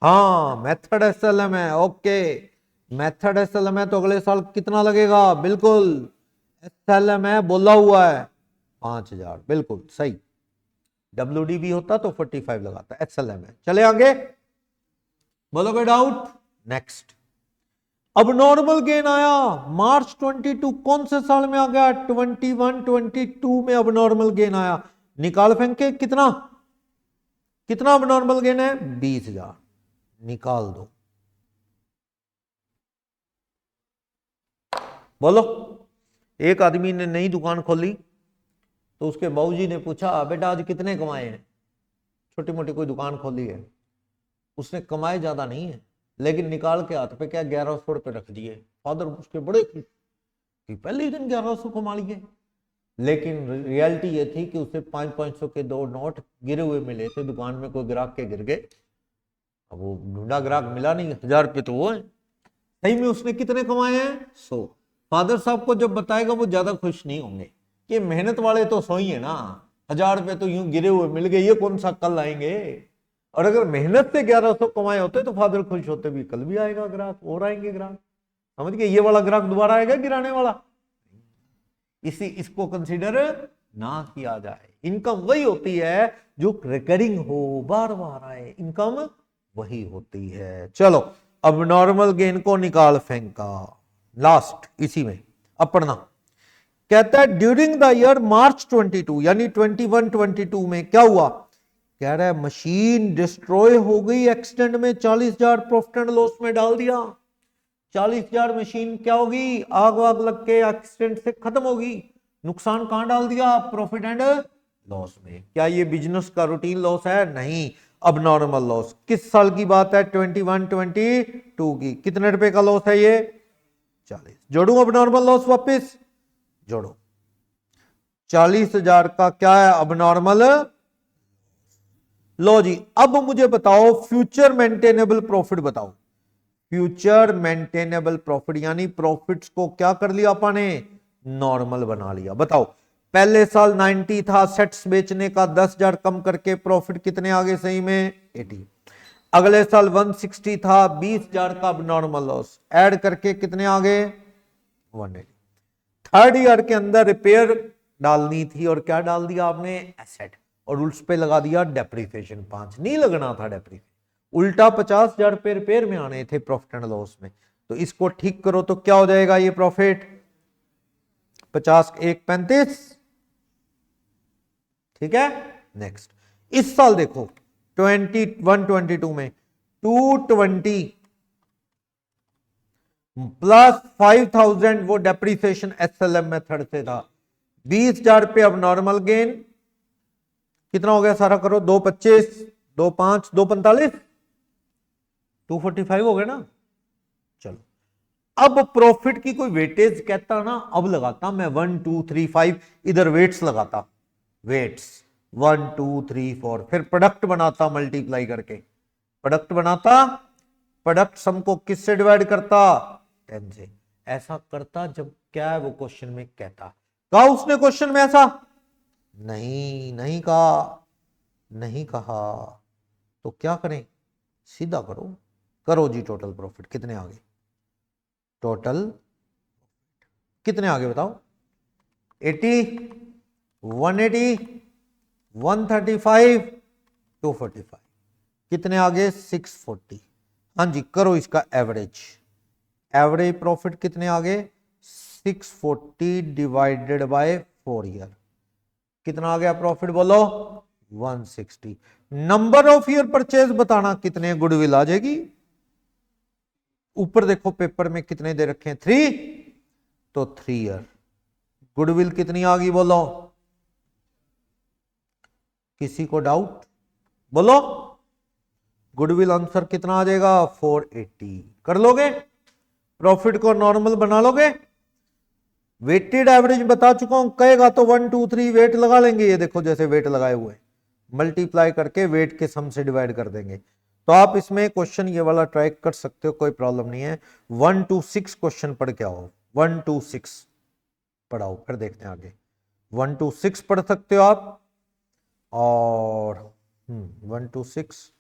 हाँ मेथड SLM है, ओके मेथड SLM है, तो अगले साल कितना लगेगा, बिल्कुल SLM है, बोला हुआ है 5,000, बिल्कुल सही। WD भी होता तो 45 लगाता, SLM है। चले आगे, बोलो कोई डाउट, नेक्स्ट। अब नॉर्मल गेन आया मार्च 22, कौन से साल में आ गया, 21, 22 में अब नॉर्मल गेन आया, निकाल फेंके, कितना कितना अब नॉर्मल गेन है, 20,000, निकाल दो। बोलो, एक आदमी ने नई दुकान खोली तो उसके बाबूजी ने पूछा, बेटा आज कितने कमाए हैं, छोटी मोटी कोई दुकान खोली है, उसने कमाए ज्यादा नहीं है, लेकिन निकाल के हाथ पे क्या 1100 रुपए रख दिए। फादर उसके बड़े खुश कि पहले ही दिन 1100 कमा लिए, लेकिन रियलिटी ये थी कि उसे 500 के 2 नोट गिरे हुए मिले थे, दुकान में कोई ग्राहक के गिर गए, अब वो ढूंढा ग्राहक मिला नहीं, 1000 रुपये तो वो है। सही में उसने कितने कमाए हैं, 100। फादर साहब को जब बताएगा वो ज्यादा खुश नहीं होंगे कि मेहनत वाले तो 100 ही है ना, 1000 रुपये तो यूं गिरे हुए मिल गए, ये कौन सा कल आएंगे। और अगर मेहनत से 1100 कमाए होते तो फादर खुश होते भी, कल भी आएगा ग्राहक, और आएंगे ग्राहक, समझ गए, ये वाला ग्राहक दोबारा आएगा गिराने वाला, इसको कंसीडर ना किया जाए। इनकम वही होती है जो रिकरिंग हो, बार बार आए, इनकम वही होती है। चलो अब नॉर्मल गेन को निकाल फेंका, लास्ट इसी में। अब पढ़ना, कहता है ड्यूरिंग द ईयर मार्च 22 यानी 21-22 में क्या हुआ, कह रहा है मशीन डिस्ट्रॉय हो गई एक्सीडेंट में, 40,000 प्रॉफिट एंड लॉस में डाल दिया। 40,000 मशीन क्या होगी, आग वाग लग के एक्सीडेंट से खत्म होगी, नुकसान कहां डाल दिया, प्रॉफिट एंड लॉस में। क्या ये बिजनेस का रूटीन लॉस है, नहीं, अब नॉर्मल लॉस। किस साल की बात है, 21-22 की, कितने रुपए का लॉस है ये, 40। जोड़ू अब नॉर्मल लॉस वापिस, जोड़ो 40,000 का क्या है अब नॉर्मल। लो जी, अब मुझे बताओ फ्यूचर मेंटेनेबल प्रॉफिट बताओ, फ्यूचर मेंटेनेबल प्रॉफिट यानी प्रॉफिट्स को क्या कर लिया आपने, नॉर्मल बना लिया। बताओ पहले साल 90 था, सेट्स बेचने का 10,000 कम करके प्रॉफिट कितने आ गए, सही में 80। अगले साल 160 था, 20,000 का नॉर्मल लॉस, ऐड करके कितने आ गए, 180। थर्ड ईयर के अंदर रिपेयर डालनी थी और क्या डाल दिया आपने, एसेट, और उस पे लगा दिया डेप्रीसिएशन 5, नहीं लगना था डेप्रीसिएशन, उल्टा 50,000 रुपए रिपेयर में आने थे प्रॉफिट एंड लॉस में। तो इसको ठीक करो तो क्या हो जाएगा ये प्रॉफिट, 50 1 35, ठीक है। नेक्स्ट, इस साल देखो 21-22 में 220 प्लस 5,000 वो डेप्रीसिएशन SLM मेथड से था, 20,000 रुपए अब नॉर्मल गेन, कितना हो गया सारा करो, 225 25 245 245 हो गया ना। चलो अब प्रॉफिट की कोई वेटेज कहता ना, अब लगाता मैं 1 2 3 5, इधर वेट्स लगाता, वेट्स 1 2 3 4, फिर प्रोडक्ट बनाता मल्टीप्लाई करके, प्रोडक्ट बनाता, प्रोडक्ट सम को किससे डिवाइड करता, 10 से। ऐसा करता जब क्या है वो क्वेश्चन में कहता। कहा उसने क्वेश्चन में ऐसा? नहीं, नहीं कहा, नहीं कहा। तो क्या करें, सीधा करो, करो जी टोटल प्रॉफिट कितने आ गए, टोटल कितने आ गए बताओ, 80, 180, 135, 245, कितने आ गए, 640। हाँ जी, करो इसका एवरेज, एवरेज प्रॉफिट कितने आ गए, 640 डिवाइडेड बाय 4 ईयर, कितना आ गया प्रॉफिट बोलो, 160। नंबर ऑफ ईयर परचेज बताना कितने गुडविल आ जाएगी। ऊपर देखो पेपर में कितने दे रखे हैं, 3, तो 3 ईयर। गुडविल कितनी आ गई बोलो, किसी को डाउट बोलो, गुडविल आंसर कितना आ जाएगा, 480। कर लोगे, प्रॉफिट को नॉर्मल बना लोगे। वेटेड एवरेज बता चुका हूं, कहेगा तो 1 2 3 वेट लगा लेंगे, ये देखो जैसे वेट लगाए हुए, मल्टीप्लाई करके वेट के सम से डिवाइड कर देंगे। तो आप इसमें क्वेश्चन ये वाला ट्राई कर सकते हो, कोई प्रॉब्लम नहीं है। 1 to 6 क्वेश्चन पढ़ के आओ, 1 to 6 पढ़ाओ, फिर देखते हैं आगे। 1 to 6 पढ़ सकते हो आप, और 1 to 6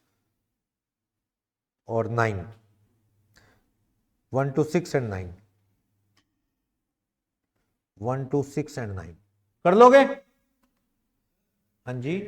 और 9, 1 to 6 एंड 9, 1 to 6 एंड 9 कर लोगे। हाँ जी।